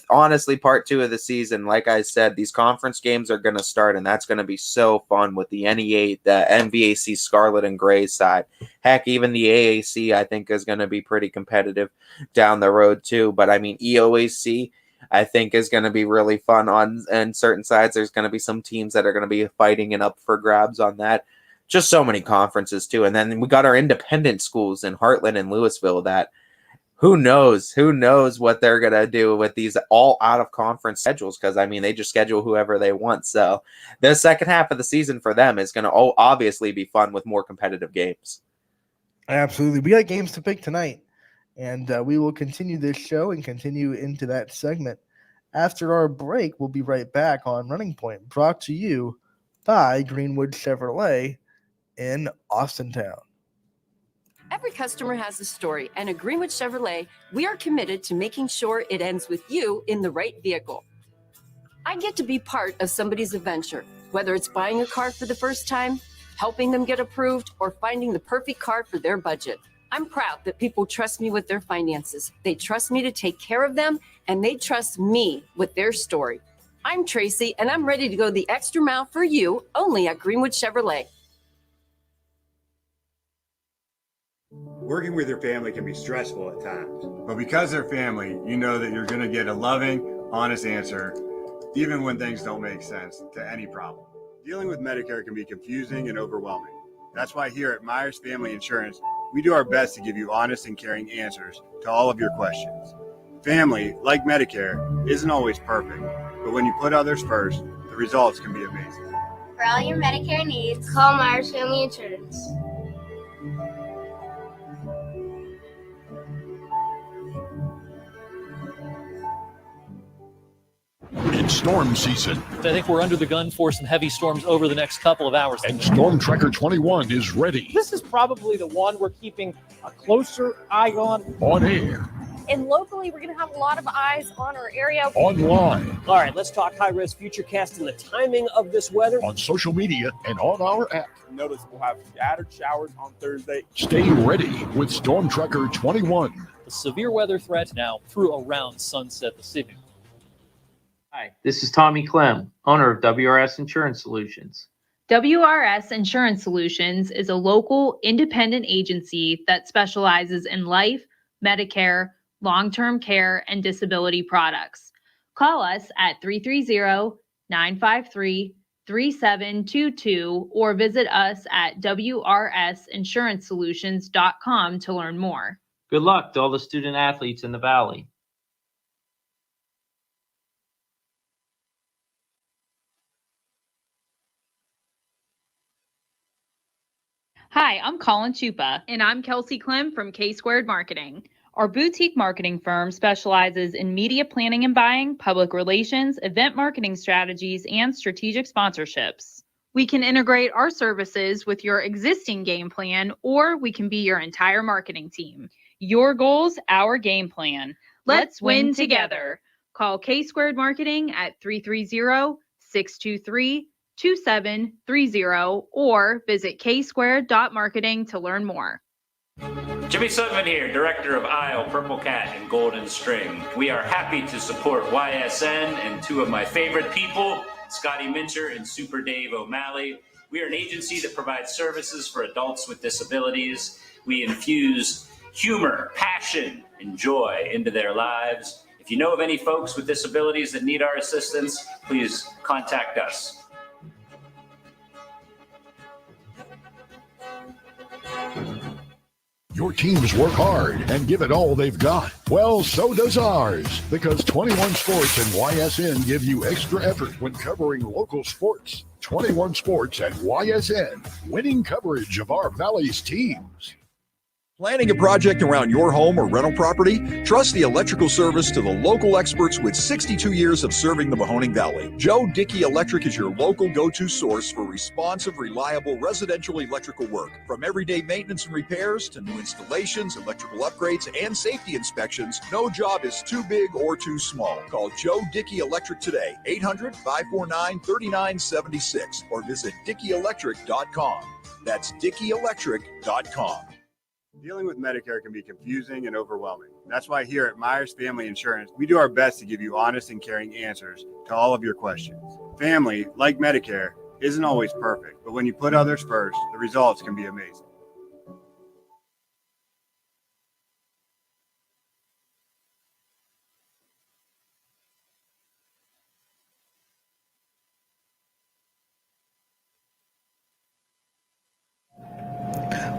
honestly part 2 of the season. Like I said, these conference games are going to start, and that's going to be so fun with the NE8, the NVAC Scarlet and Gray side. Heck, even the AAC, I think, is going to be pretty competitive down the road too. But I mean, EOAC, I think, is going to be really fun on certain sides. There's going to be some teams that are going to be fighting and up for grabs on that. Just so many conferences too. And then we got our independent schools in Heartland and Louisville that who knows what they're going to do with these all out of conference schedules. Cause I mean, they just schedule whoever they want. So the second half of the season for them is going to obviously be fun with more competitive games. Absolutely. We got games to pick tonight, and we will continue this show and continue into that segment. After our break, we'll be right back on Running Point, brought to you by Greenwood Chevrolet in Austintown. Every customer has a story, and at Greenwood Chevrolet, we are committed to making sure it ends with you in the right vehicle. I get to be part of somebody's adventure, whether it's buying a car for the first time, helping them get approved, or finding the perfect car for their budget. I'm proud that people trust me with their finances. They trust me to take care of them, and they trust me with their story. I'm Tracy, and I'm ready to go the extra mile for you, only at Greenwood Chevrolet. Working with your family can be stressful at times, but because they're family, you know that you're going to get a loving, honest answer, even when things don't make sense to any problem. Dealing with Medicare can be confusing and overwhelming. That's why here at Myers Family Insurance, we do our best to give you honest and caring answers to all of your questions. Family, like Medicare, isn't always perfect, but when you put others first, the results can be amazing. For all your Medicare needs, call Myers Family Insurance. It's storm season. I think we're under the gun for some heavy storms over the next couple of hours. And Storm Tracker 21 is ready. This is probably the one we're keeping a closer eye on. On air. And locally, we're going to have a lot of eyes on our area. Online. All right, let's talk high-risk futurecast and the timing of this weather. On social media and on our app. Notice we'll have scattered showers on Thursday. Stay ready with Storm Tracker 21. The severe weather threat now through around sunset this evening. Hi, this is Tommy Clem, owner of WRS Insurance Solutions. WRS Insurance Solutions is a local independent agency that specializes in life, Medicare, long-term care, and disability products. Call us at 330-953-3600 3722 or visit us at wrsinsuranceSolutions.com to learn more. Good luck to all the student athletes in the Valley. Hi, I'm Colin Chupa. And I'm Kelsey Clem from K Squared Marketing. Our boutique marketing firm specializes in media planning and buying, public relations, event marketing strategies, and strategic sponsorships. We can integrate our services with your existing game plan, or we can be your entire marketing team. Your goals, our game plan. Let's win together. Call K Squared Marketing at 330-623-2730 or visit ksquared.marketing to learn more. Jimmy Sutton here, Director of Isle, Purple Cat, and Golden String. We are happy to support YSN and two of my favorite people, Scotty Mincher and Super Dave O'Malley. We are an agency that provides services for adults with disabilities. We infuse humor, passion, and joy into their lives. If you know of any folks with disabilities that need our assistance, please contact us. Your teams work hard and give it all they've got. Well, so does ours, because 21 Sports and YSN give you extra effort when covering local sports. 21 Sports and YSN, winning coverage of our Valley's teams. Planning a project around your home or rental property? Trust the electrical service to the local experts with 62 years of serving the Mahoning Valley. Joe Dickey Electric is your local go-to source for responsive, reliable residential electrical work. From everyday maintenance and repairs to new installations, electrical upgrades, and safety inspections, no job is too big or too small. Call Joe Dickey Electric today, 800-549-3976, or visit DickeyElectric.com. That's DickeyElectric.com. Dealing with Medicare can be confusing and overwhelming. That's why here at Myers Family Insurance, we do our best to give you honest and caring answers to all of your questions. Family, like Medicare, isn't always perfect, but when you put others first, the results can be amazing.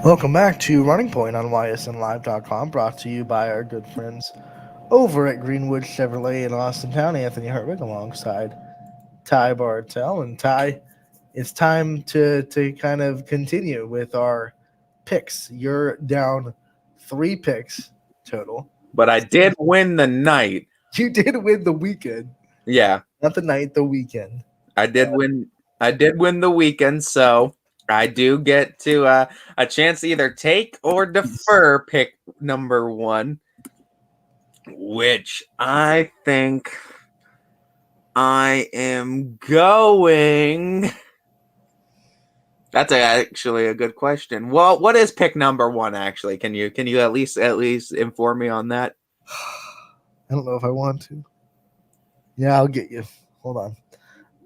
Welcome back to Running Point on ysnlive.com, brought to you by our good friends over at Greenwood Chevrolet in Austintown, Anthony Hartwig, alongside Ty Bartell. And Ty, it's time to kind of continue with our picks. You're down 3 picks total. But I did win the night. You did win the weekend. Yeah. Not the night, the weekend. I did win the weekend, so I do get to a chance to either take or defer pick number 1, which I think I am going. That's actually a good question. Well, what is pick number 1 actually? Can you at least inform me on that? I don't know if I want to. Yeah, I'll get you. Hold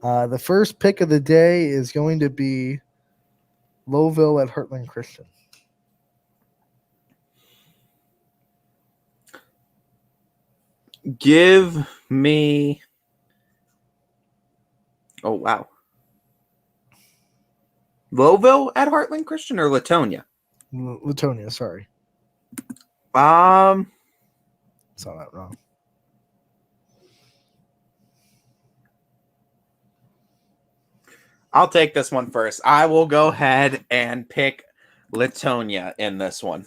on. The first pick of the day is going to be Lowville at Heartland Christian. Give me. Oh, wow. Lowville at Heartland Christian or Latonia? Latonia, sorry. Saw that wrong. I'll take this one first. I will go ahead and pick Latonia in this one.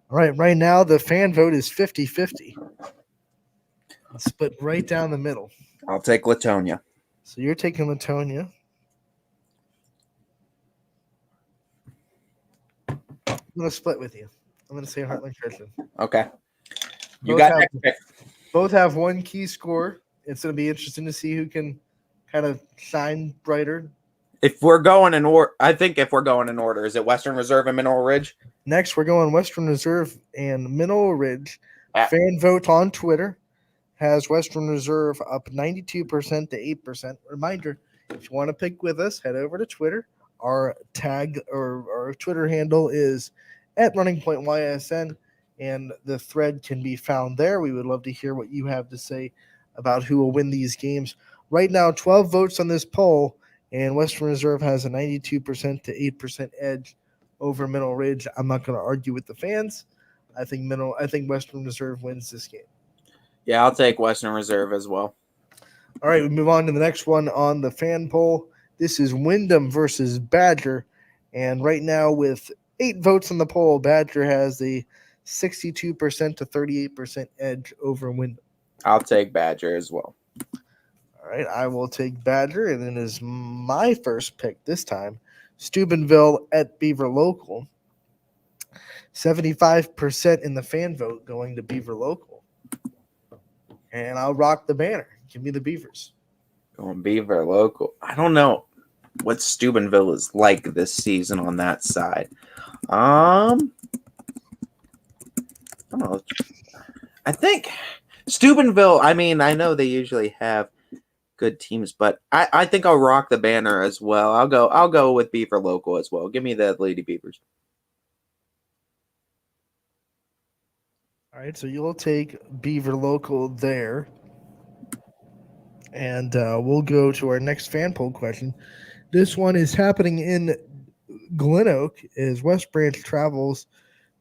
All right, right now the fan vote is 50-50. It's split right down the middle. I'll take Latonia. So you're taking Latonia. I'm going to split with you. I'm going to say Heartland Christian. Okay. You Both got have, next pick. Both have 1 key score. It's going to be interesting to see who can kind of shine brighter. If we're going in order, I think if we're going in order, is it Western Reserve and Mineral Ridge? Next, we're going Western Reserve and Mineral Ridge. Fan vote on Twitter has Western Reserve up 92% to 8%. Reminder, if you want to pick with us, head over to Twitter. Our tag or our Twitter handle is at Running Point YSN, and the thread can be found there. We would love to hear what you have to say about who will win these games. Right now, 12 votes on this poll, And Western Reserve has a 92% to 8% edge over Mineral Ridge. I'm not going to argue with the fans. I think Western Reserve wins this game. Yeah, I'll take Western Reserve as well. All right, we move on to the next one on the fan poll. This is Windham versus Badger. And right now, with 8 votes on the poll, Badger has a 62% to 38% edge over Windham. I'll take Badger as well. All right, I will take Badger, and then is my first pick this time, Steubenville at Beaver Local. 75% in the fan vote going to Beaver Local. And I'll rock the banner. Give me the Beavers. Going Beaver Local. I don't know what Steubenville is like this season on that side. I don't know. I think Steubenville, I mean, I know they usually have good teams, but I think I'll rock the banner as well. I'll go with Beaver Local as well. Give me the Lady Beavers. All right, so you'll take Beaver Local there. And we'll go to our next fan poll question. This one is happening in Glen Oak as West Branch travels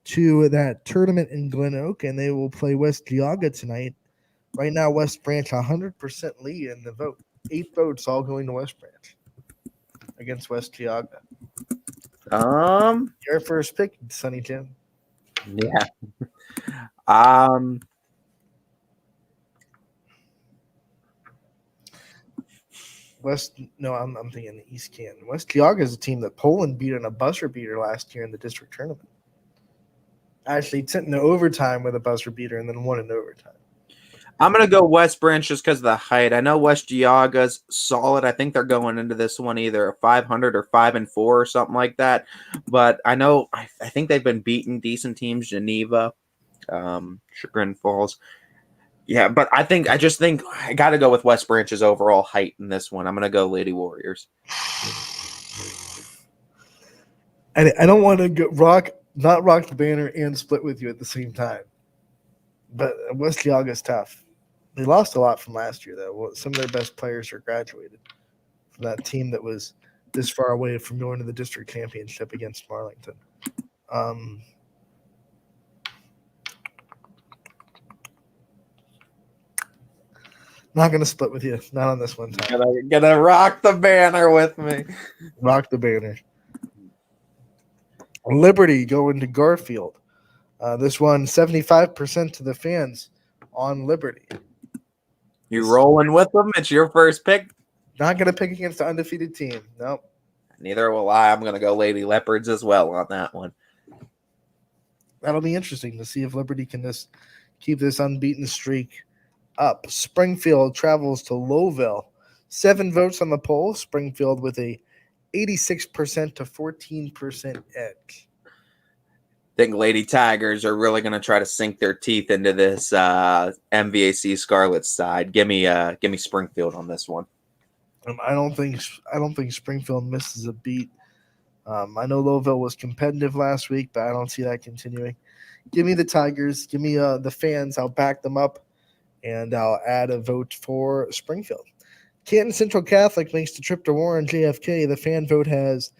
to that tournament in Glen Oak, and they will play West Geauga tonight. Right now, West Branch 100% lead in the vote. 8 votes all going to West Branch against West Geauga. Your first pick, Sonny Jim. Yeah. I'm thinking East Canton. West Geauga is a team that Poland beat in a buzzer beater last year in the district tournament. Actually, sent into overtime with a buzzer beater and then won in overtime. I'm going to go West Branch just because of the height. I know West Geauga's solid. I think they're going into this one either a 500 or 5-4 or something like that. But I think they've been beating decent teams, Geneva, Chagrin Falls. Yeah, but I just think I got to go with West Branch's overall height in this one. I'm going to go Lady Warriors. I don't want to not rock the banner and split with you at the same time. But West Geauga's tough. They lost a lot from last year, though. Some of their best players are graduated from that team that was this far away from going to the district championship against Marlington. Not going to split with you. Not on this one time. Gonna rock the banner with me. Rock the banner. Liberty going to Garfield. This one, 75% to the fans on Liberty. You rolling with them? It's your first pick? Not going to pick against the undefeated team. Nope. Neither will I. I'm going to go Lady Leopards as well on that one. That'll be interesting to see if Liberty can just keep this unbeaten streak up. Springfield travels to Lowville. 7 votes on the poll. Springfield with a 86% to 14% edge. I think Lady Tigers are really going to try to sink their teeth into this MVAC Scarlet side. Give me Springfield on this one. I don't think Springfield misses a beat. I know Lowville was competitive last week, but I don't see that continuing. Give me the Tigers. Give me the fans. I'll back them up, and I'll add a vote for Springfield. Canton Central Catholic makes the trip to Warren JFK. The fan vote has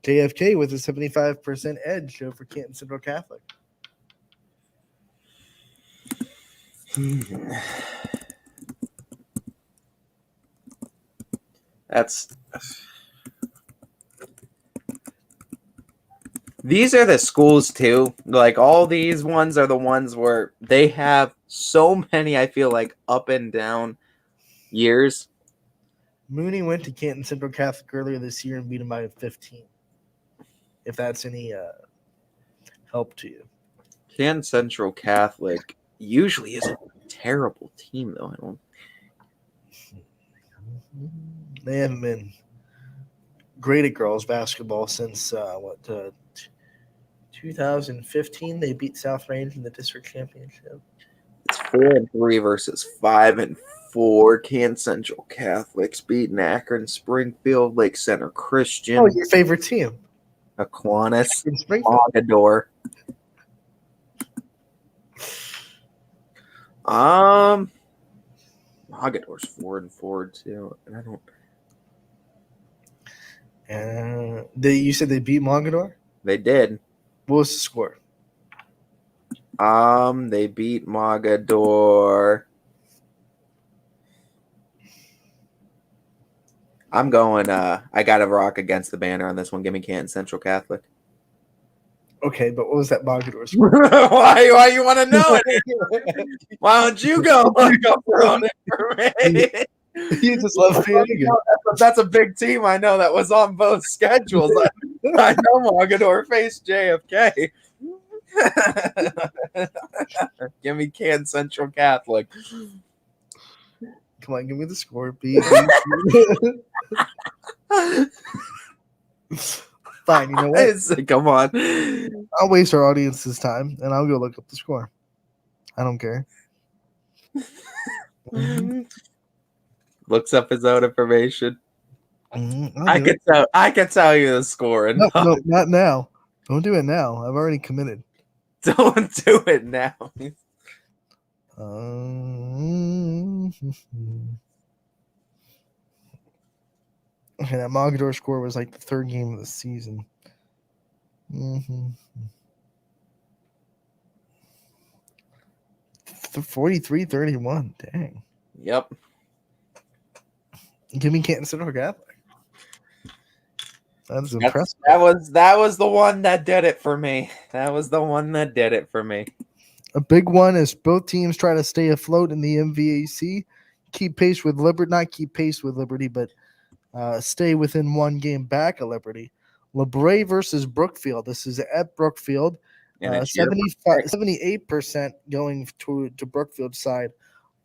JFK with a 75% edge over Canton Central Catholic. These are the schools too. Like all these ones are the ones where they have so many, I feel like, up and down years. Mooney went to Canton Central Catholic earlier this year and beat him by 15. If that's any help to you. Canton Central Catholic usually isn't a terrible team, though. I don't. They haven't been great at girls basketball since 2015. They beat South Range in the district championship. It's 4-3 versus 5-4. Canton Central Catholics beating Akron, Springfield, Lake Center Christian. Oh, your favorite team. Aquinas, Mogador. Mogador's 4-4 too, and I don't. You said they beat Mogador? They did. What was the score? They beat Mogador. I'm going. I got to rock against the banner on this one. Give me Canton Central Catholic. Okay, but what was that Mogador score? Why you want to know it? Why don't you go look up your own information? You just love Flanagan. That's a big team. I know that was on both schedules. I know Mogador faced JFK. Give me Canton Central Catholic. Come on, give me the score. Fine, you know what? Come on. I'll waste our audience's time, and I'll go look up the score. I don't care. Looks up his own information. I can tell you the score. No, not now. Don't do it now. I've already committed. Don't do it now. Okay, that Mogador score was like the third game of the season. 43-31. Dang. Yep. Give me Canton Central Catholic. That's impressive. That was the one that did it for me. That was the one that did it for me. A big one is both teams try to stay afloat in the MVAC. Keep pace with Liberty, not keep pace with Liberty, but stay within one game back of Liberty. LeBray versus Brookfield. This is at Brookfield. 78% going to Brookfield's side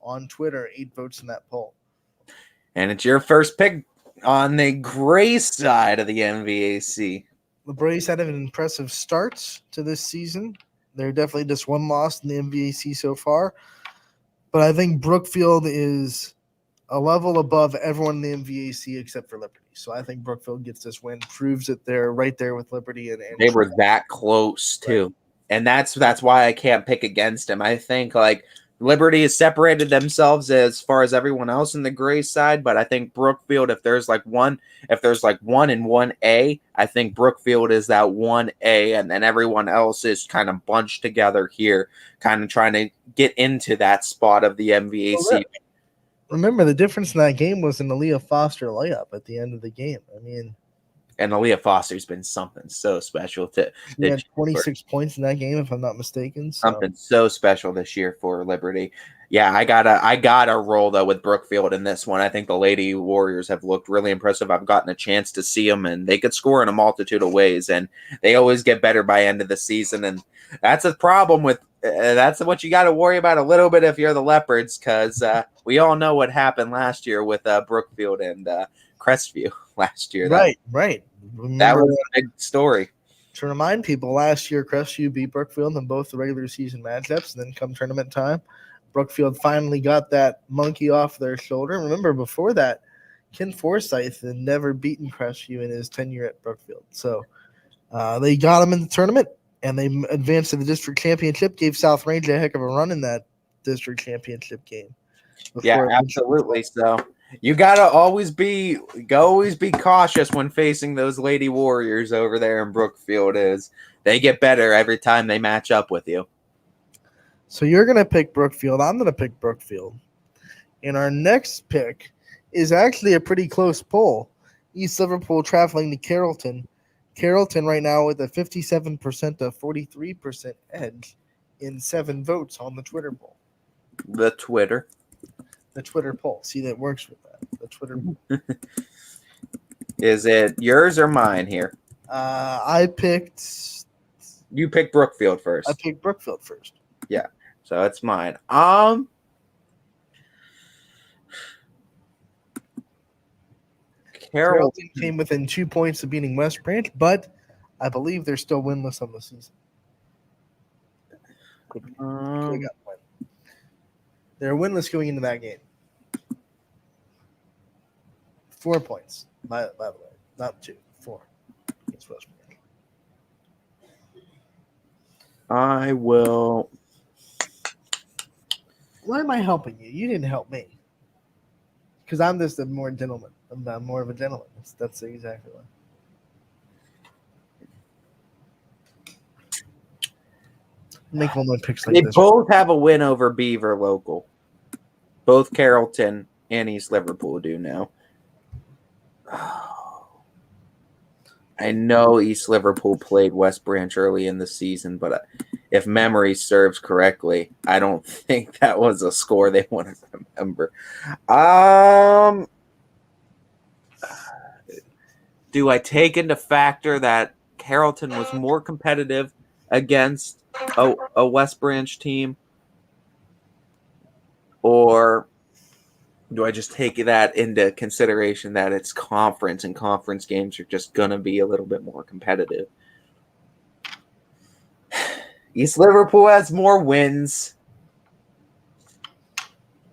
on Twitter. 8 votes in that poll. And it's your first pick on the gray side of the MVAC. The Braves had an impressive start to this season. They're definitely just one loss in the MVAC so far. But I think Brookfield is a level above everyone in the MVAC except for Liberty. So I think Brookfield gets this win, proves that they're right there with Liberty. And they were that close, too. Right. And that's why I can't pick against them. I think, like, Liberty has separated themselves as far as everyone else in the gray side, but I think Brookfield, if there's like one and 1A, I think Brookfield is that 1A, and then everyone else is kind of bunched together here, kind of trying to get into that spot of the MVAC. Well, remember, the difference in that game was an Aaliyah Foster layup at the end of the game. I mean, and Aaliyah Foster's been something so special. She had 26 points in that game, if I'm not mistaken. Something so special this year for Liberty. Yeah, I gotta roll though with Brookfield in this one. I think the Lady Warriors have looked really impressive. I've gotten a chance to see them, and they could score in a multitude of ways, and they always get better by end of the season. And that's a problem with. That's what you got to worry about a little bit if you're the Leopards, because we all know what happened last year with Brookfield and Crestview last year. Right. Remember, that was a big story. To remind people, last year Crestview beat Brookfield in both the regular season matchups, and then come tournament time, Brookfield finally got that monkey off their shoulder. Remember, before that, Ken Forsyth had never beaten Crestview in his tenure at Brookfield. So they got him in the tournament, and they advanced to the district championship, gave South Range a heck of a run in that district championship game. Yeah, absolutely. So you gotta always be cautious when facing those Lady Warriors over there in Brookfield. Is they get better every time they match up with you. So you're gonna pick Brookfield. I'm gonna pick Brookfield. And our next pick is actually a pretty close poll. East Liverpool traveling to Carrollton. Carrollton right now with a 57% to 43% edge in 7 votes on the Twitter poll. The Twitter poll. See, that works with that. The Twitter poll. Is it yours or mine here? You picked Brookfield first. I picked Brookfield first. Yeah. So it's mine. Carrollton came within 2 points of beating West Branch, but I believe they're still winless on the season. They're winless going into that game. 4 points, by the way, not 2, 4 against West Branch. I will. Why am I helping you? You didn't help me. Because I'm just a more gentleman. I'm more of a gentleman. That's exactly why. Make all my picks like They this. both have a win over Beaver local. Both Carrollton and East Liverpool do now. I know East Liverpool played West Branch early in the season, but if memory serves correctly, I don't think that was a score they want to remember. Do I take into factor that Carrollton was more competitive against a West Branch team? Or do I just take that into consideration that it's conference and conference games are just going to be a little bit more competitive? East Liverpool has more wins.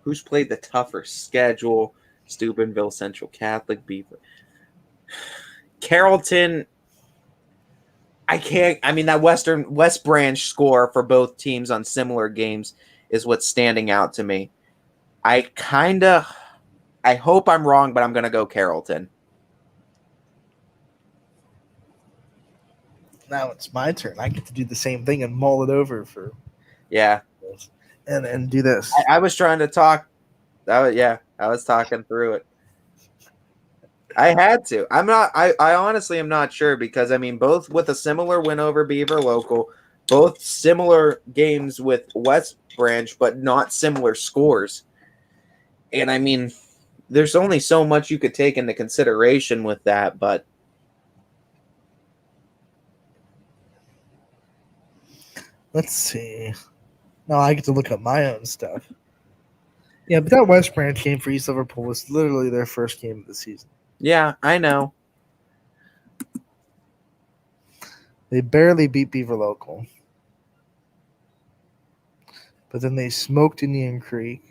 Who's played the tougher schedule? Steubenville, Central Catholic, Beaver. Carrollton, that West Branch score for both teams on similar games is what's standing out to me. I hope I'm wrong, but I'm going to go Carrollton. Now it's my turn. I get to do the same thing and mull it over for and do this. I was trying to talk. I was talking through it. I had to. I honestly am not sure because both with a similar win over Beaver local, both similar games with West Branch, but not similar scores. And there's only so much you could take into consideration with that, but let's see. Now I get to look up my own stuff. Yeah, but that West Branch game for East Liverpool was literally their first game of the season. Yeah, I know. They barely beat Beaver local. But then they smoked Indian Creek.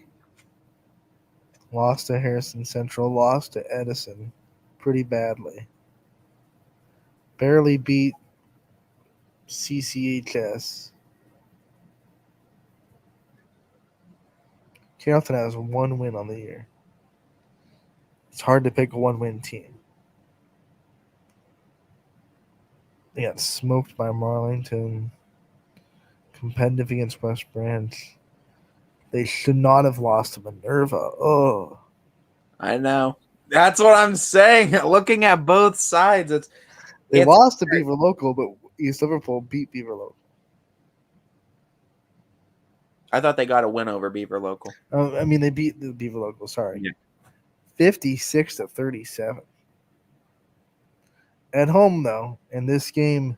Lost to Harrison Central. Lost to Edison pretty badly. Barely beat CCHS. Carrollton has one win on the year. It's hard to pick a one-win team. They got smoked by Marlington. Competitive against West Branch. They should not have lost to Minerva. Oh, I know. That's what I'm saying. Looking at both sides, they lost to Beaver local, but East Liverpool beat Beaver local. I thought they got a win over Beaver local. They beat the Beaver local. Sorry, 56-37 at home though, and this game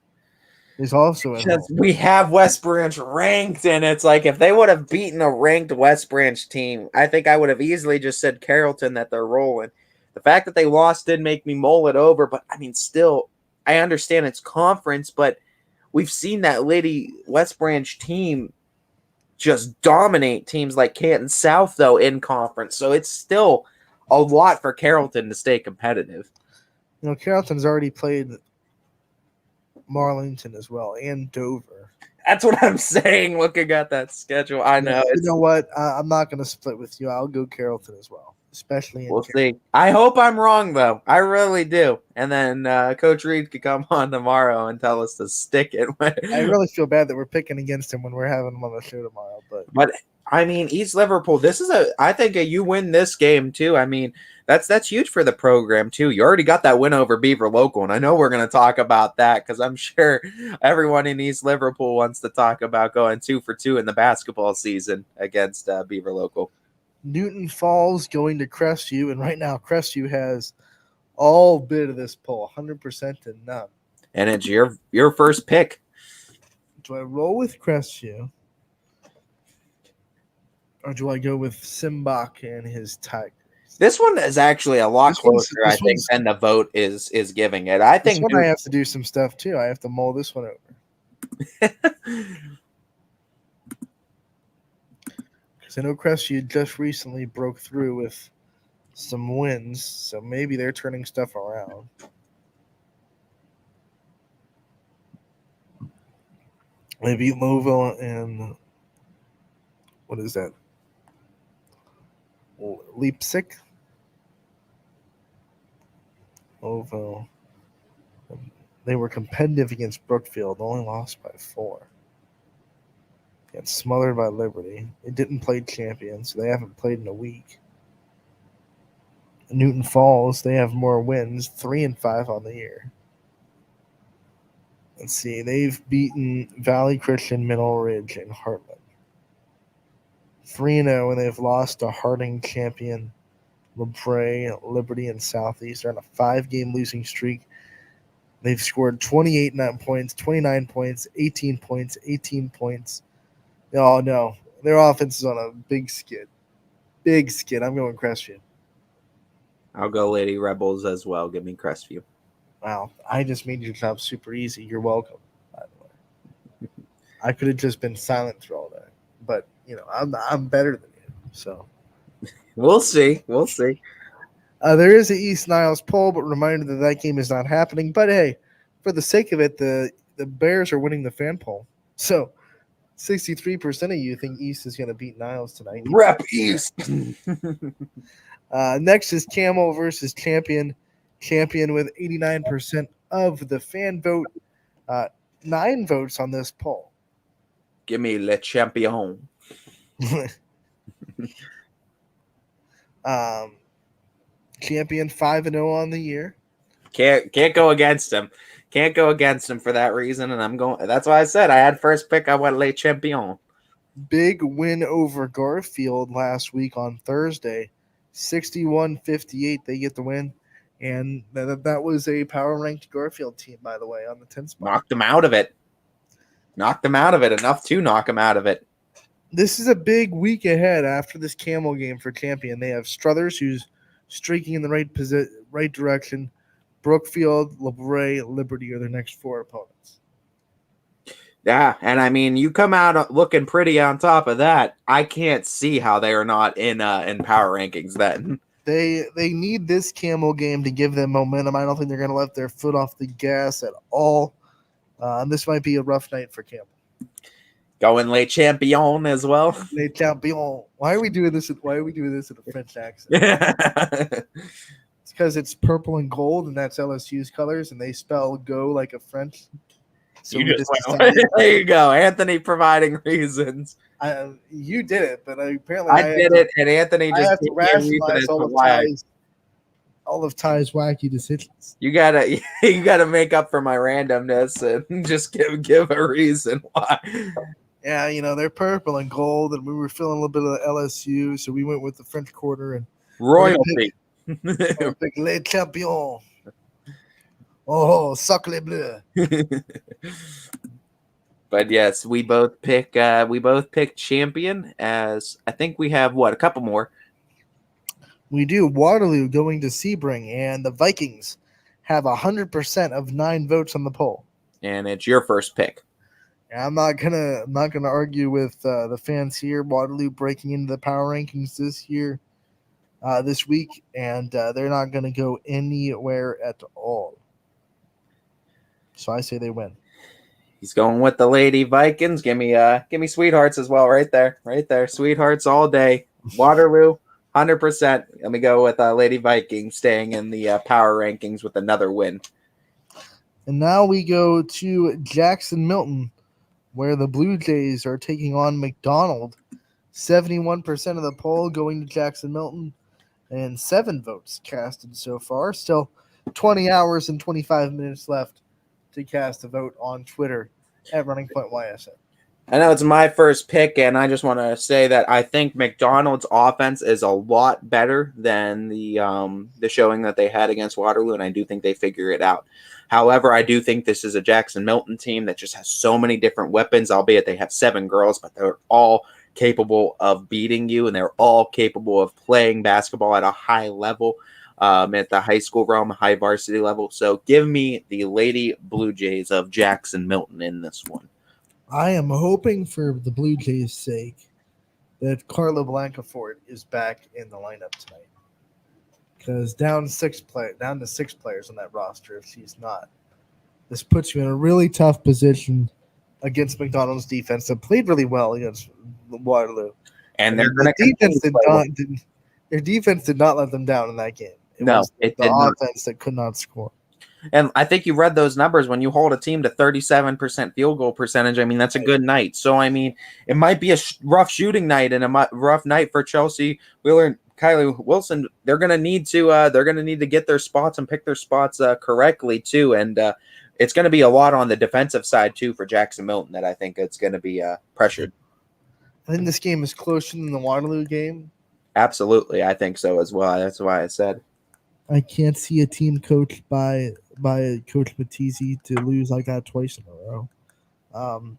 is also at home. We have West Branch ranked, and it's like if they would have beaten a ranked West Branch team, I think I would have easily just said Carrollton that they're rolling. The fact that they lost did make me mull it over, but still, I understand it's conference, but we've seen that Lady West Branch team just dominate teams like Canton South, though, in conference. So it's still a lot for Carrollton to stay competitive. Carrollton's already played Marlington as well and Dover. That's what I'm saying, looking at that schedule. I know. You know what? I'm not going to split with you. I'll go Carrollton as well, especially in see. I hope I'm wrong, though. I really do. And then Coach Reed could come on tomorrow and tell us to stick it. I really feel bad that we're picking against him when we're having him on the show tomorrow. But East Liverpool, I think you win this game, too. That's huge for the program, too. You already got that win over Beaver local, and I know we're going to talk about that because I'm sure everyone in East Liverpool wants to talk about going 2 for 2 in the basketball season against Beaver local. Newton Falls going to Crestview, and right now Crestview has all bid of this poll, 100% to none. And it's your first pick. Do I roll with Crestview? Or do I go with Simbach and his Tigers? This one is actually a lot closer, I think, than the vote is giving it. I think I have to do some stuff too. I have to mull this one over. Because I know Crestview just recently broke through with some wins, so maybe they're turning stuff around. Maybe Louisville and what is that? Leipzig? Louisville. They were competitive against Brookfield, only lost by 4. Got smothered by Liberty. They didn't play champion, so they haven't played in a week. Newton Falls, they have more wins, 3-5 on the year. Let's see, they've beaten Valley Christian, Mineral Ridge, and Heartland. 3-0, and they've lost to Harding champion, LaBrea, Liberty, and Southeast. They're on a 5-game losing streak. They've scored 28 points, 29 points, 18 points, 18 points. Oh, no. Their offense is on a big skid. Big skid. I'm going Crestview. I'll go Lady Rebels as well. Give me Crestview. Wow. I just made your job super easy. You're welcome, by the way. I could have just been silent through all that. But, I'm better than you. So we'll see. We'll see. There is an East Niles poll, but reminder that game is not happening. But, hey, for the sake of it, the Bears are winning the fan poll. So 63% of you think East is going to beat Niles tonight. Rep East. Next is Camel versus Champion. Champion with 89% of the fan vote. 9 votes on this poll. Give me Le Champion. Champion 5-0 on the year. Can't go against him. Can't go against him for that reason, and I'm going. That's why I said I had first pick. I went Le Champion. Big win over Garfield last week on Thursday, 61-58. They get the win, and that was a power ranked Garfield team, by the way, on the 10th spot. Knocked them out of it. Knocked them out of it enough to knock them out of it. This is a big week ahead after this Camel game for Champion. They have Struthers, who's streaking in the right direction. Brookfield, LaBrea, Liberty are their next 4 opponents. Yeah, and I mean, you come out looking pretty on top of that. I can't see how they are not in power rankings then. They need this Camel game to give them momentum. I don't think they're going to let their foot off the gas at all. And this might be a rough night for Camel. Going Le Champion as well. Le Champion. Why are we doing this? Why are we doing this in a French accent? It's because it's purple and gold, and that's LSU's colors, and they spell "go" like a French. So there you go, Anthony providing reasons. You did it, but apparently I did it, and Anthony just have to rationalize all of Ty's wacky decisions. You gotta make up for my randomness and just give a reason why. Yeah, they're purple and gold, and we were feeling a little bit of LSU, so we went with the French Quarter and royalty. Pick Le Champion. Oh, sacre bleu. But yes, we both pick Champion. As I think we have a couple more. We do. Waterloo going to Sebring, and the Vikings have 100% of 9 votes on the poll. And it's your first pick. I'm not gonna argue with the fans here. Waterloo breaking into the power rankings this week, and they're not gonna go anywhere at all. So I say they win. He's going with the Lady Vikings. Give me Sweethearts as well, right there. Sweethearts all day. Waterloo, 100%. Let me go with Lady Vikings staying in the power rankings with another win. And now we go to Jackson Milton, where the Blue Jays are taking on McDonald. 71% of the poll going to Jackson Milton, and 7 votes casted so far. Still 20 hours and 25 minutes left to cast a vote on Twitter at Running Point YSN. I know it's my first pick, and I just want to say that I think McDonald's offense is a lot better than the showing that they had against Waterloo, and I do think they figure it out. However, I do think this is a Jackson Milton team that just has so many different weapons, albeit they have 7 girls, but they're all capable of beating you, and they're all capable of playing basketball at a high level, at the high school realm, high varsity level. So give me the Lady Blue Jays of Jackson Milton in this one. I am hoping for the Blue Jays' sake that Carla Blancafort is back in the lineup tonight. Because down to 6 players on that roster if she's not. This puts you in a really tough position against McDonald's defense that played really well against Waterloo. And they're going their defense did not let them down in that game. It was the offense that could not score. And I think you read those numbers when you hold a team to 37% field goal percentage. I mean, that's a good night. So, I mean, it might be a rough shooting night and a rough night for Chelsea Wheeler and Kylie Wilson. They're going to need to get their spots and pick their spots correctly too. And it's going to be a lot on the defensive side too for Jackson Milton that I think it's going to be pressured. I think this game is closer than the Waterloo game. Absolutely. I think so as well. That's why I said. I can't see a team coached by Coach Matizzi to lose like that twice in a row.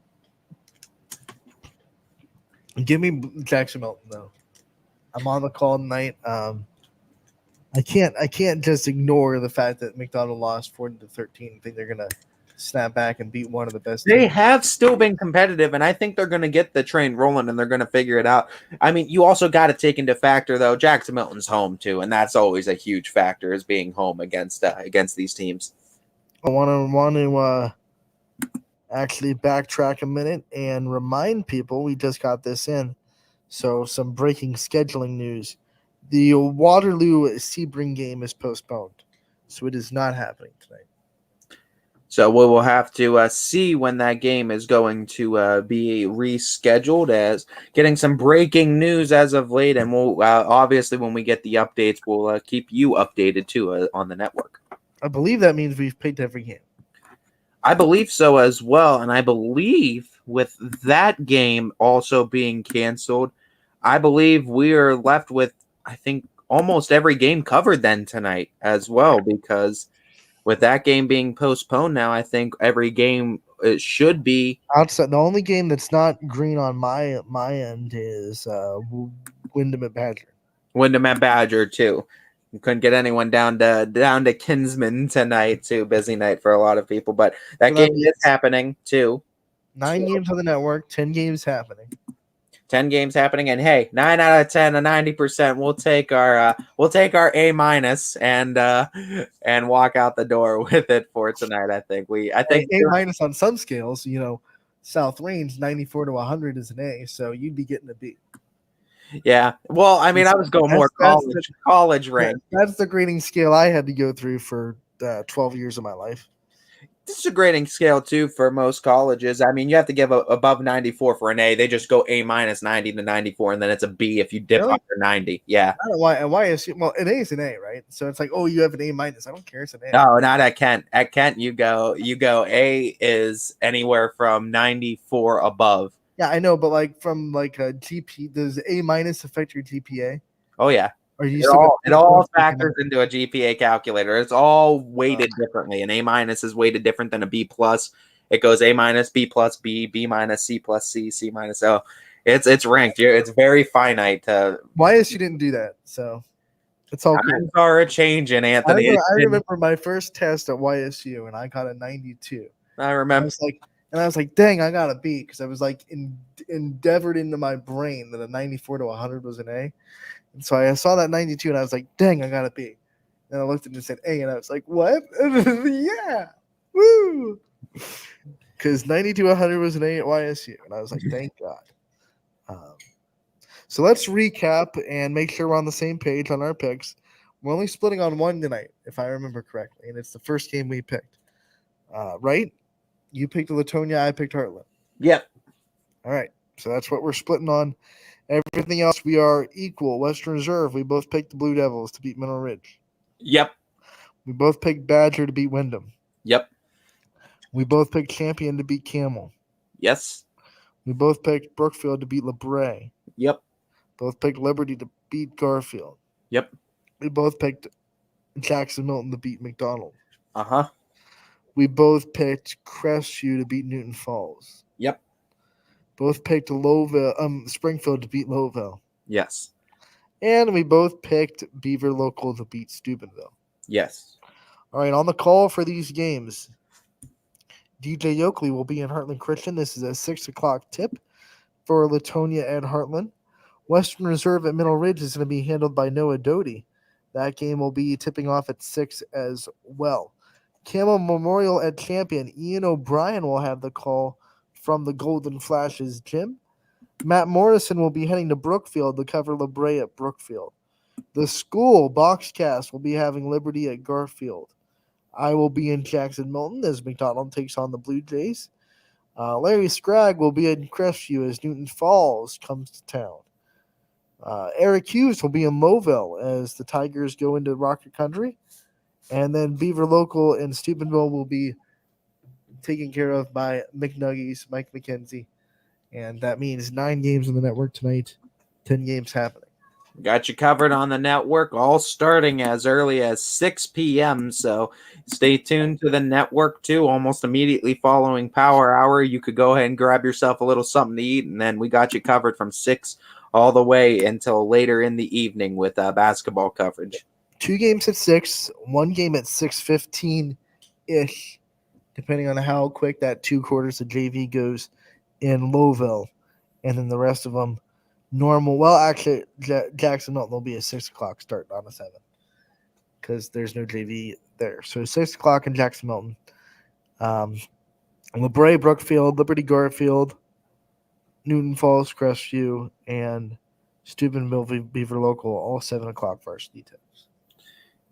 Give me Jackson Milton though. I'm on the call tonight. I can't just ignore the fact that McDonald lost 40-13. I think they're gonna snap back and beat one of the best. They teams. have still been competitive, and I think they're going to get the train rolling, and they're going to figure it out. I mean, you also got to take into factor, though, Jackson Milton's home, too, and that's always a huge factor, is being home against these teams. I want to actually backtrack a minute and remind people we just got this in. So some breaking scheduling news. The Waterloo Sebring game is postponed, so it is not happening tonight. So we will have to see when that game is going to be rescheduled, as getting some breaking news as of late. And we'll obviously, when we get the updates, we'll keep you updated too on the network. I believe that means we've picked every game. I believe so as well. And I believe with that game also being canceled, I believe we are left with, I think, almost every game covered then tonight as well, because with that game being postponed now, I think every game it should be outside. The only game that's not green on my end is Windham at Badger. Windham at Badger too. You couldn't get anyone down to Kinsman tonight too. Busy night for a lot of people, but that game is happening too. 9 games on the network, 10 games happening. 10 games happening, and hey, 9 out of 10, a 90%. We'll take our A- and walk out the door with it for tonight. I think A- on some scales. South Range 94 to 100 is an A, so you'd be getting a B. Yeah, well, I mean, I was going more college range. That's the grading scale I had to go through for 12 years of my life. This is a grading scale too for most colleges. I mean, you have to give above 94 for an A. They just go A- 90 to 94, and then it's a B if you dip under 90. Yeah. Why is well, an A is an A, right? So it's like, oh, you have an A-. I don't care. It's an A. No, not at Kent. At Kent, you go A is anywhere from 94 above. Yeah, I know, but like from like a GP, does A- affect your GPA? Oh yeah. Or you it all factors into a GPA calculator. It's all weighted differently. An A- is weighted different than a B+. It goes A-, B+, B, B-, C+, C, C-. So it's ranked. It's very finite. Why is she didn't do that? So it's all good. Times are changing, Anthony. I remember my first test at YSU, and I got a 92. I remember. I was like, dang, I got a B, because I was like endeavored into my brain that a 94 to 100 was an A. And so I saw that 92, and I was like, dang, I got a B. And I looked at it and said A, and I was like, what? Yeah, woo! Because 92 100 was an A at YSU, and I was like, thank God. So let's recap and make sure we're on the same page on our picks. We're only splitting on one tonight, if I remember correctly, and it's the first game we picked. Right? You picked Latonia, I picked Heartland. Yep. All right. So that's what we're splitting on. Everything else, we are equal. Western Reserve, we both picked the Blue Devils to beat Mineral Ridge. Yep. We both picked Badger to beat Windham. Yep. We both picked Champion to beat Camel. Yes. We both picked Brookfield to beat LeBray. Yep. Both picked Liberty to beat Garfield. Yep. We both picked Jackson Milton to beat McDonald. Uh-huh. We both picked Crestview to beat Newton Falls. Yep. Both picked Springfield to beat Lowville. Yes. And we both picked Beaver Local to beat Steubenville. Yes. All right, on the call for these games, DJ Yoakley will be in Heartland Christian. This is a 6 o'clock tip for Latonia and Heartland. Western Reserve at Mineral Ridge is going to be handled by Noah Doty. That game will be tipping off at 6 as well. Camel Memorial at Champion. Ian O'Brien will have the call from the Golden Flashes gym. Matt Morrison will be heading to Brookfield to cover LeBray at Brookfield. The school Boxcast will be having Liberty at Garfield. I will be in Jackson Milton as McDonald takes on the Blue Jays. Larry Scragg will be in Crestview as Newton Falls comes to town. Eric Hughes will be in Mobile as the Tigers go into Rocket Country. And then Beaver Local and Steubenville will be taken care of by McNuggies, Mike McKenzie. And that means 9 games on the network tonight, 10 games happening. Got you covered on the network, all starting as early as 6 p.m. So stay tuned to the network, too. Almost immediately following Power Hour, you could go ahead and grab yourself a little something to eat, and then we got you covered from 6 all the way until later in the evening with basketball coverage. 2 games at 6, 1 game at 6:15-ish, depending on how quick that 2 quarters of JV goes in Lowville. And then the rest of them normal. Well, actually, Jackson Milton will be a 6 o'clock start, not a 7, because there's no JV there. So 6 o'clock in Jackson Milton. LeBray, Brookfield, Liberty Garfield, Newton Falls, Crestview, and Steubenville, Beaver Local, all 7 o'clock varsity tips.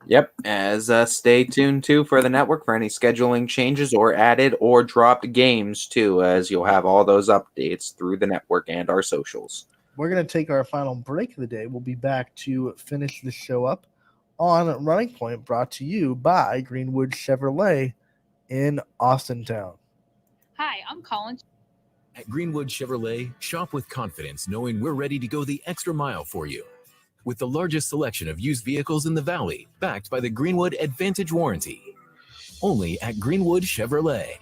Yep, as stay tuned too for the network for any scheduling changes or added or dropped games too, as you'll have all those updates through the network and our socials. We're going to take our final break of the day. We'll be back to finish the show up on Running Point, brought to you by Greenwood Chevrolet in Austintown. Hi, I'm Colin. At Greenwood Chevrolet, shop with confidence knowing we're ready to go the extra mile for you. With the largest selection of used vehicles in the Valley, backed by the Greenwood Advantage Warranty. Only at Greenwood Chevrolet.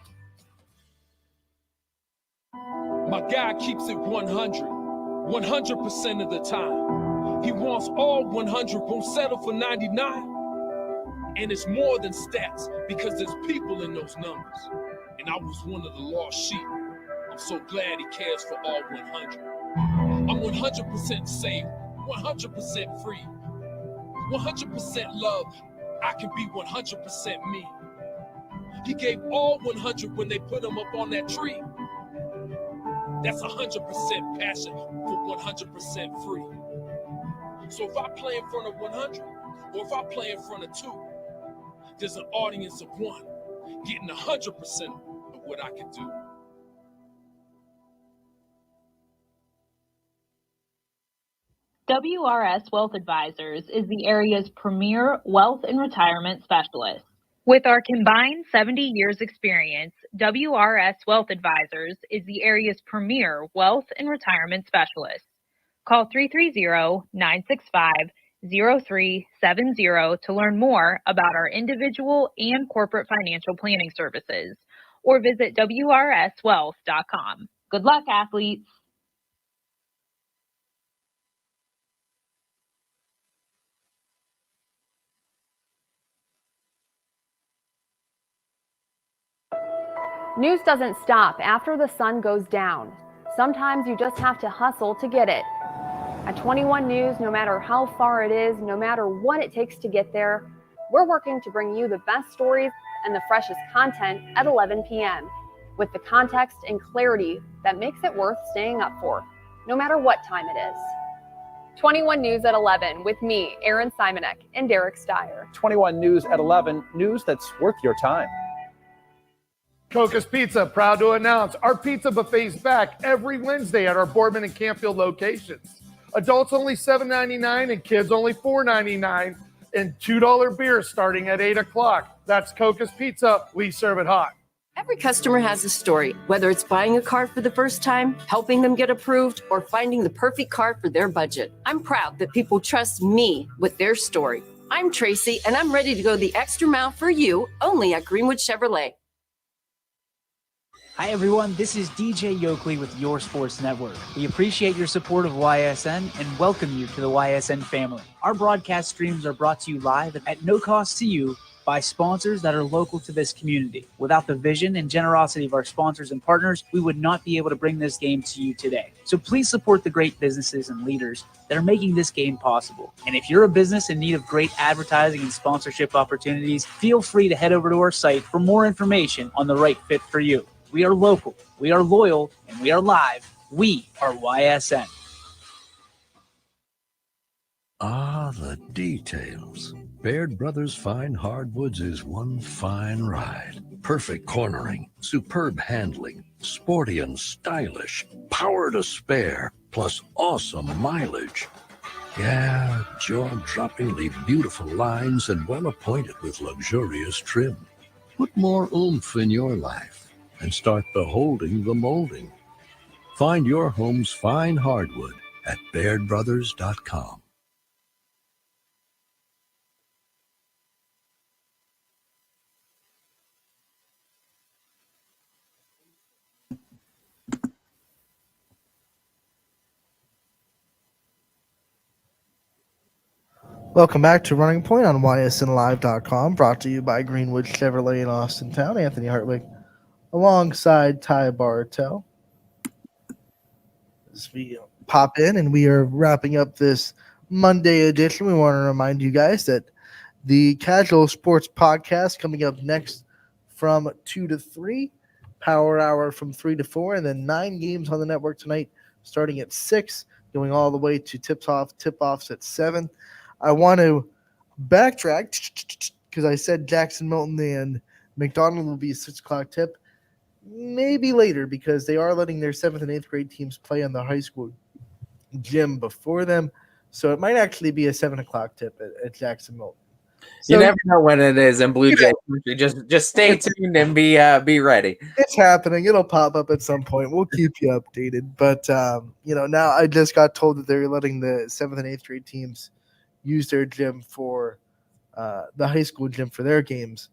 My guy keeps it 100% of the time. He wants all 100, won't settle for 99. And it's more than stats, because there's people in those numbers. And I was one of the lost sheep. I'm so glad he cares for all 100. I'm 100% safe, 100% free, 100% love. I can be 100% me. He gave all 100 when they put him up on that tree. That's 100% passion for 100% free. So if I play in front of 100, or if I play in front of 2, there's an audience of 1 getting 100% of what I can do. WRS Wealth Advisors is the area's premier wealth and retirement specialist. With our combined 70 years experience, WRS Wealth Advisors is the area's premier wealth and retirement specialist. Call 330-965-0370 to learn more about our individual and corporate financial planning services, or visit wrswealth.com. Good luck, athletes. News doesn't stop after the sun goes down. Sometimes you just have to hustle to get it. At 21 News, no matter how far it is, no matter what it takes to get there, we're working to bring you the best stories and the freshest content at 11 p.m. with the context and clarity that makes it worth staying up for, no matter what time it is. 21 News at 11 with me, Aaron Simonek, and Derek Steyer. 21 News at 11, news that's worth your time. Coca's Pizza, proud to announce our pizza buffet's back every Wednesday at our Boardman and Campfield locations. Adults only $7.99 and kids only $4.99, and $2 beers starting at 8 o'clock. That's Coca's Pizza. We serve it hot. Every customer has a story, whether it's buying a car for the first time, helping them get approved, or finding the perfect car for their budget. I'm proud that people trust me with their story. I'm Tracy, and I'm ready to go the extra mile for you, only at Greenwood Chevrolet. Hi everyone, this is DJ Yoakley with Your Sports Network. We appreciate your support of YSN and welcome you to the YSN family. Our broadcast streams are brought to you live at no cost to you by sponsors that are local to this community. Without the vision and generosity of our sponsors and partners, we would not be able to bring this game to you today. So please support the great businesses and leaders that are making this game possible. And if you're a business in need of great advertising and sponsorship opportunities, feel free to head over to our site for more information on the right fit for you. We are local, we are loyal, and we are live. We are YSN. Ah, the details. Baird Brothers Fine Hardwoods is one fine ride. Perfect cornering, superb handling, sporty and stylish, power to spare, plus awesome mileage. Yeah, jaw-droppingly beautiful lines and well-appointed with luxurious trim. Put more oomph in your life and start beholding the molding. Find your home's fine hardwood at BairdBrothers.com. Welcome back to Running Point on YSNLive.com, brought to you by Greenwood Chevrolet in Austintown. Anthony Hartwig alongside Ty Bartel. As we pop in and we are wrapping up this Monday edition, we want to remind you guys that the Casual Sports Podcast coming up next from 2 to 3, Power Hour from 3 to 4, and then 9 games on the network tonight starting at 6, going all the way to tip-offs at 7. I want to backtrack because I said Jackson, Milton, and McDonald will be a 6 o'clock tip. Maybe later because they are letting their 7th and 8th grade teams play on the high school gym before them. So it might actually be a 7 o'clock tip at Jackson, Milton. So, you never know when it is in Blue Jay country. Just stay tuned and be ready. It's happening. It'll pop up at some point. We'll keep you updated. But now I just got told that they're letting the 7th and 8th grade teams use their gym for the high school gym for their games.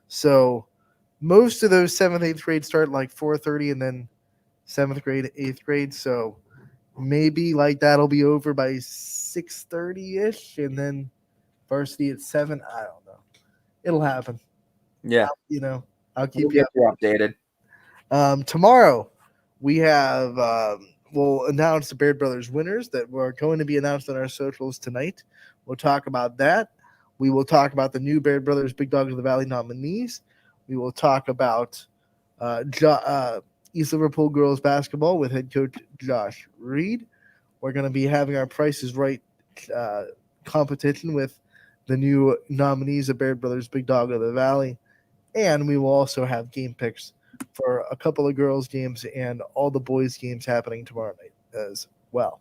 So most of those 7th, 8th grade start like 4:30 and then 7th grade, 8th grade. So maybe like that'll be over by 6:30-ish and then varsity at 7. I don't know. It'll happen. Yeah. I'll keep you updated. Tomorrow we have we'll announce the Baird Brothers winners that were going to be announced on our socials tonight. We'll talk about that. We will talk about the new Baird Brothers Big Dog of the Valley nominees. We will talk about East Liverpool girls basketball with head coach Josh Reed. We're going to be having our Prices Right competition with the new nominees of Baird Brothers Big Dog of the Valley. And we will also have game picks for a couple of girls' games and all the boys' games happening tomorrow night as well.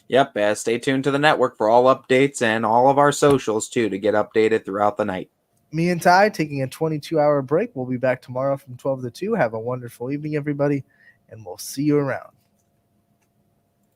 Yep, stay tuned to the network for all updates and all of our socials, too, to get updated throughout the night. Me and Ty taking a 22-hour break. We'll be back tomorrow from 12 to 2. Have a wonderful evening, everybody, and we'll see you around.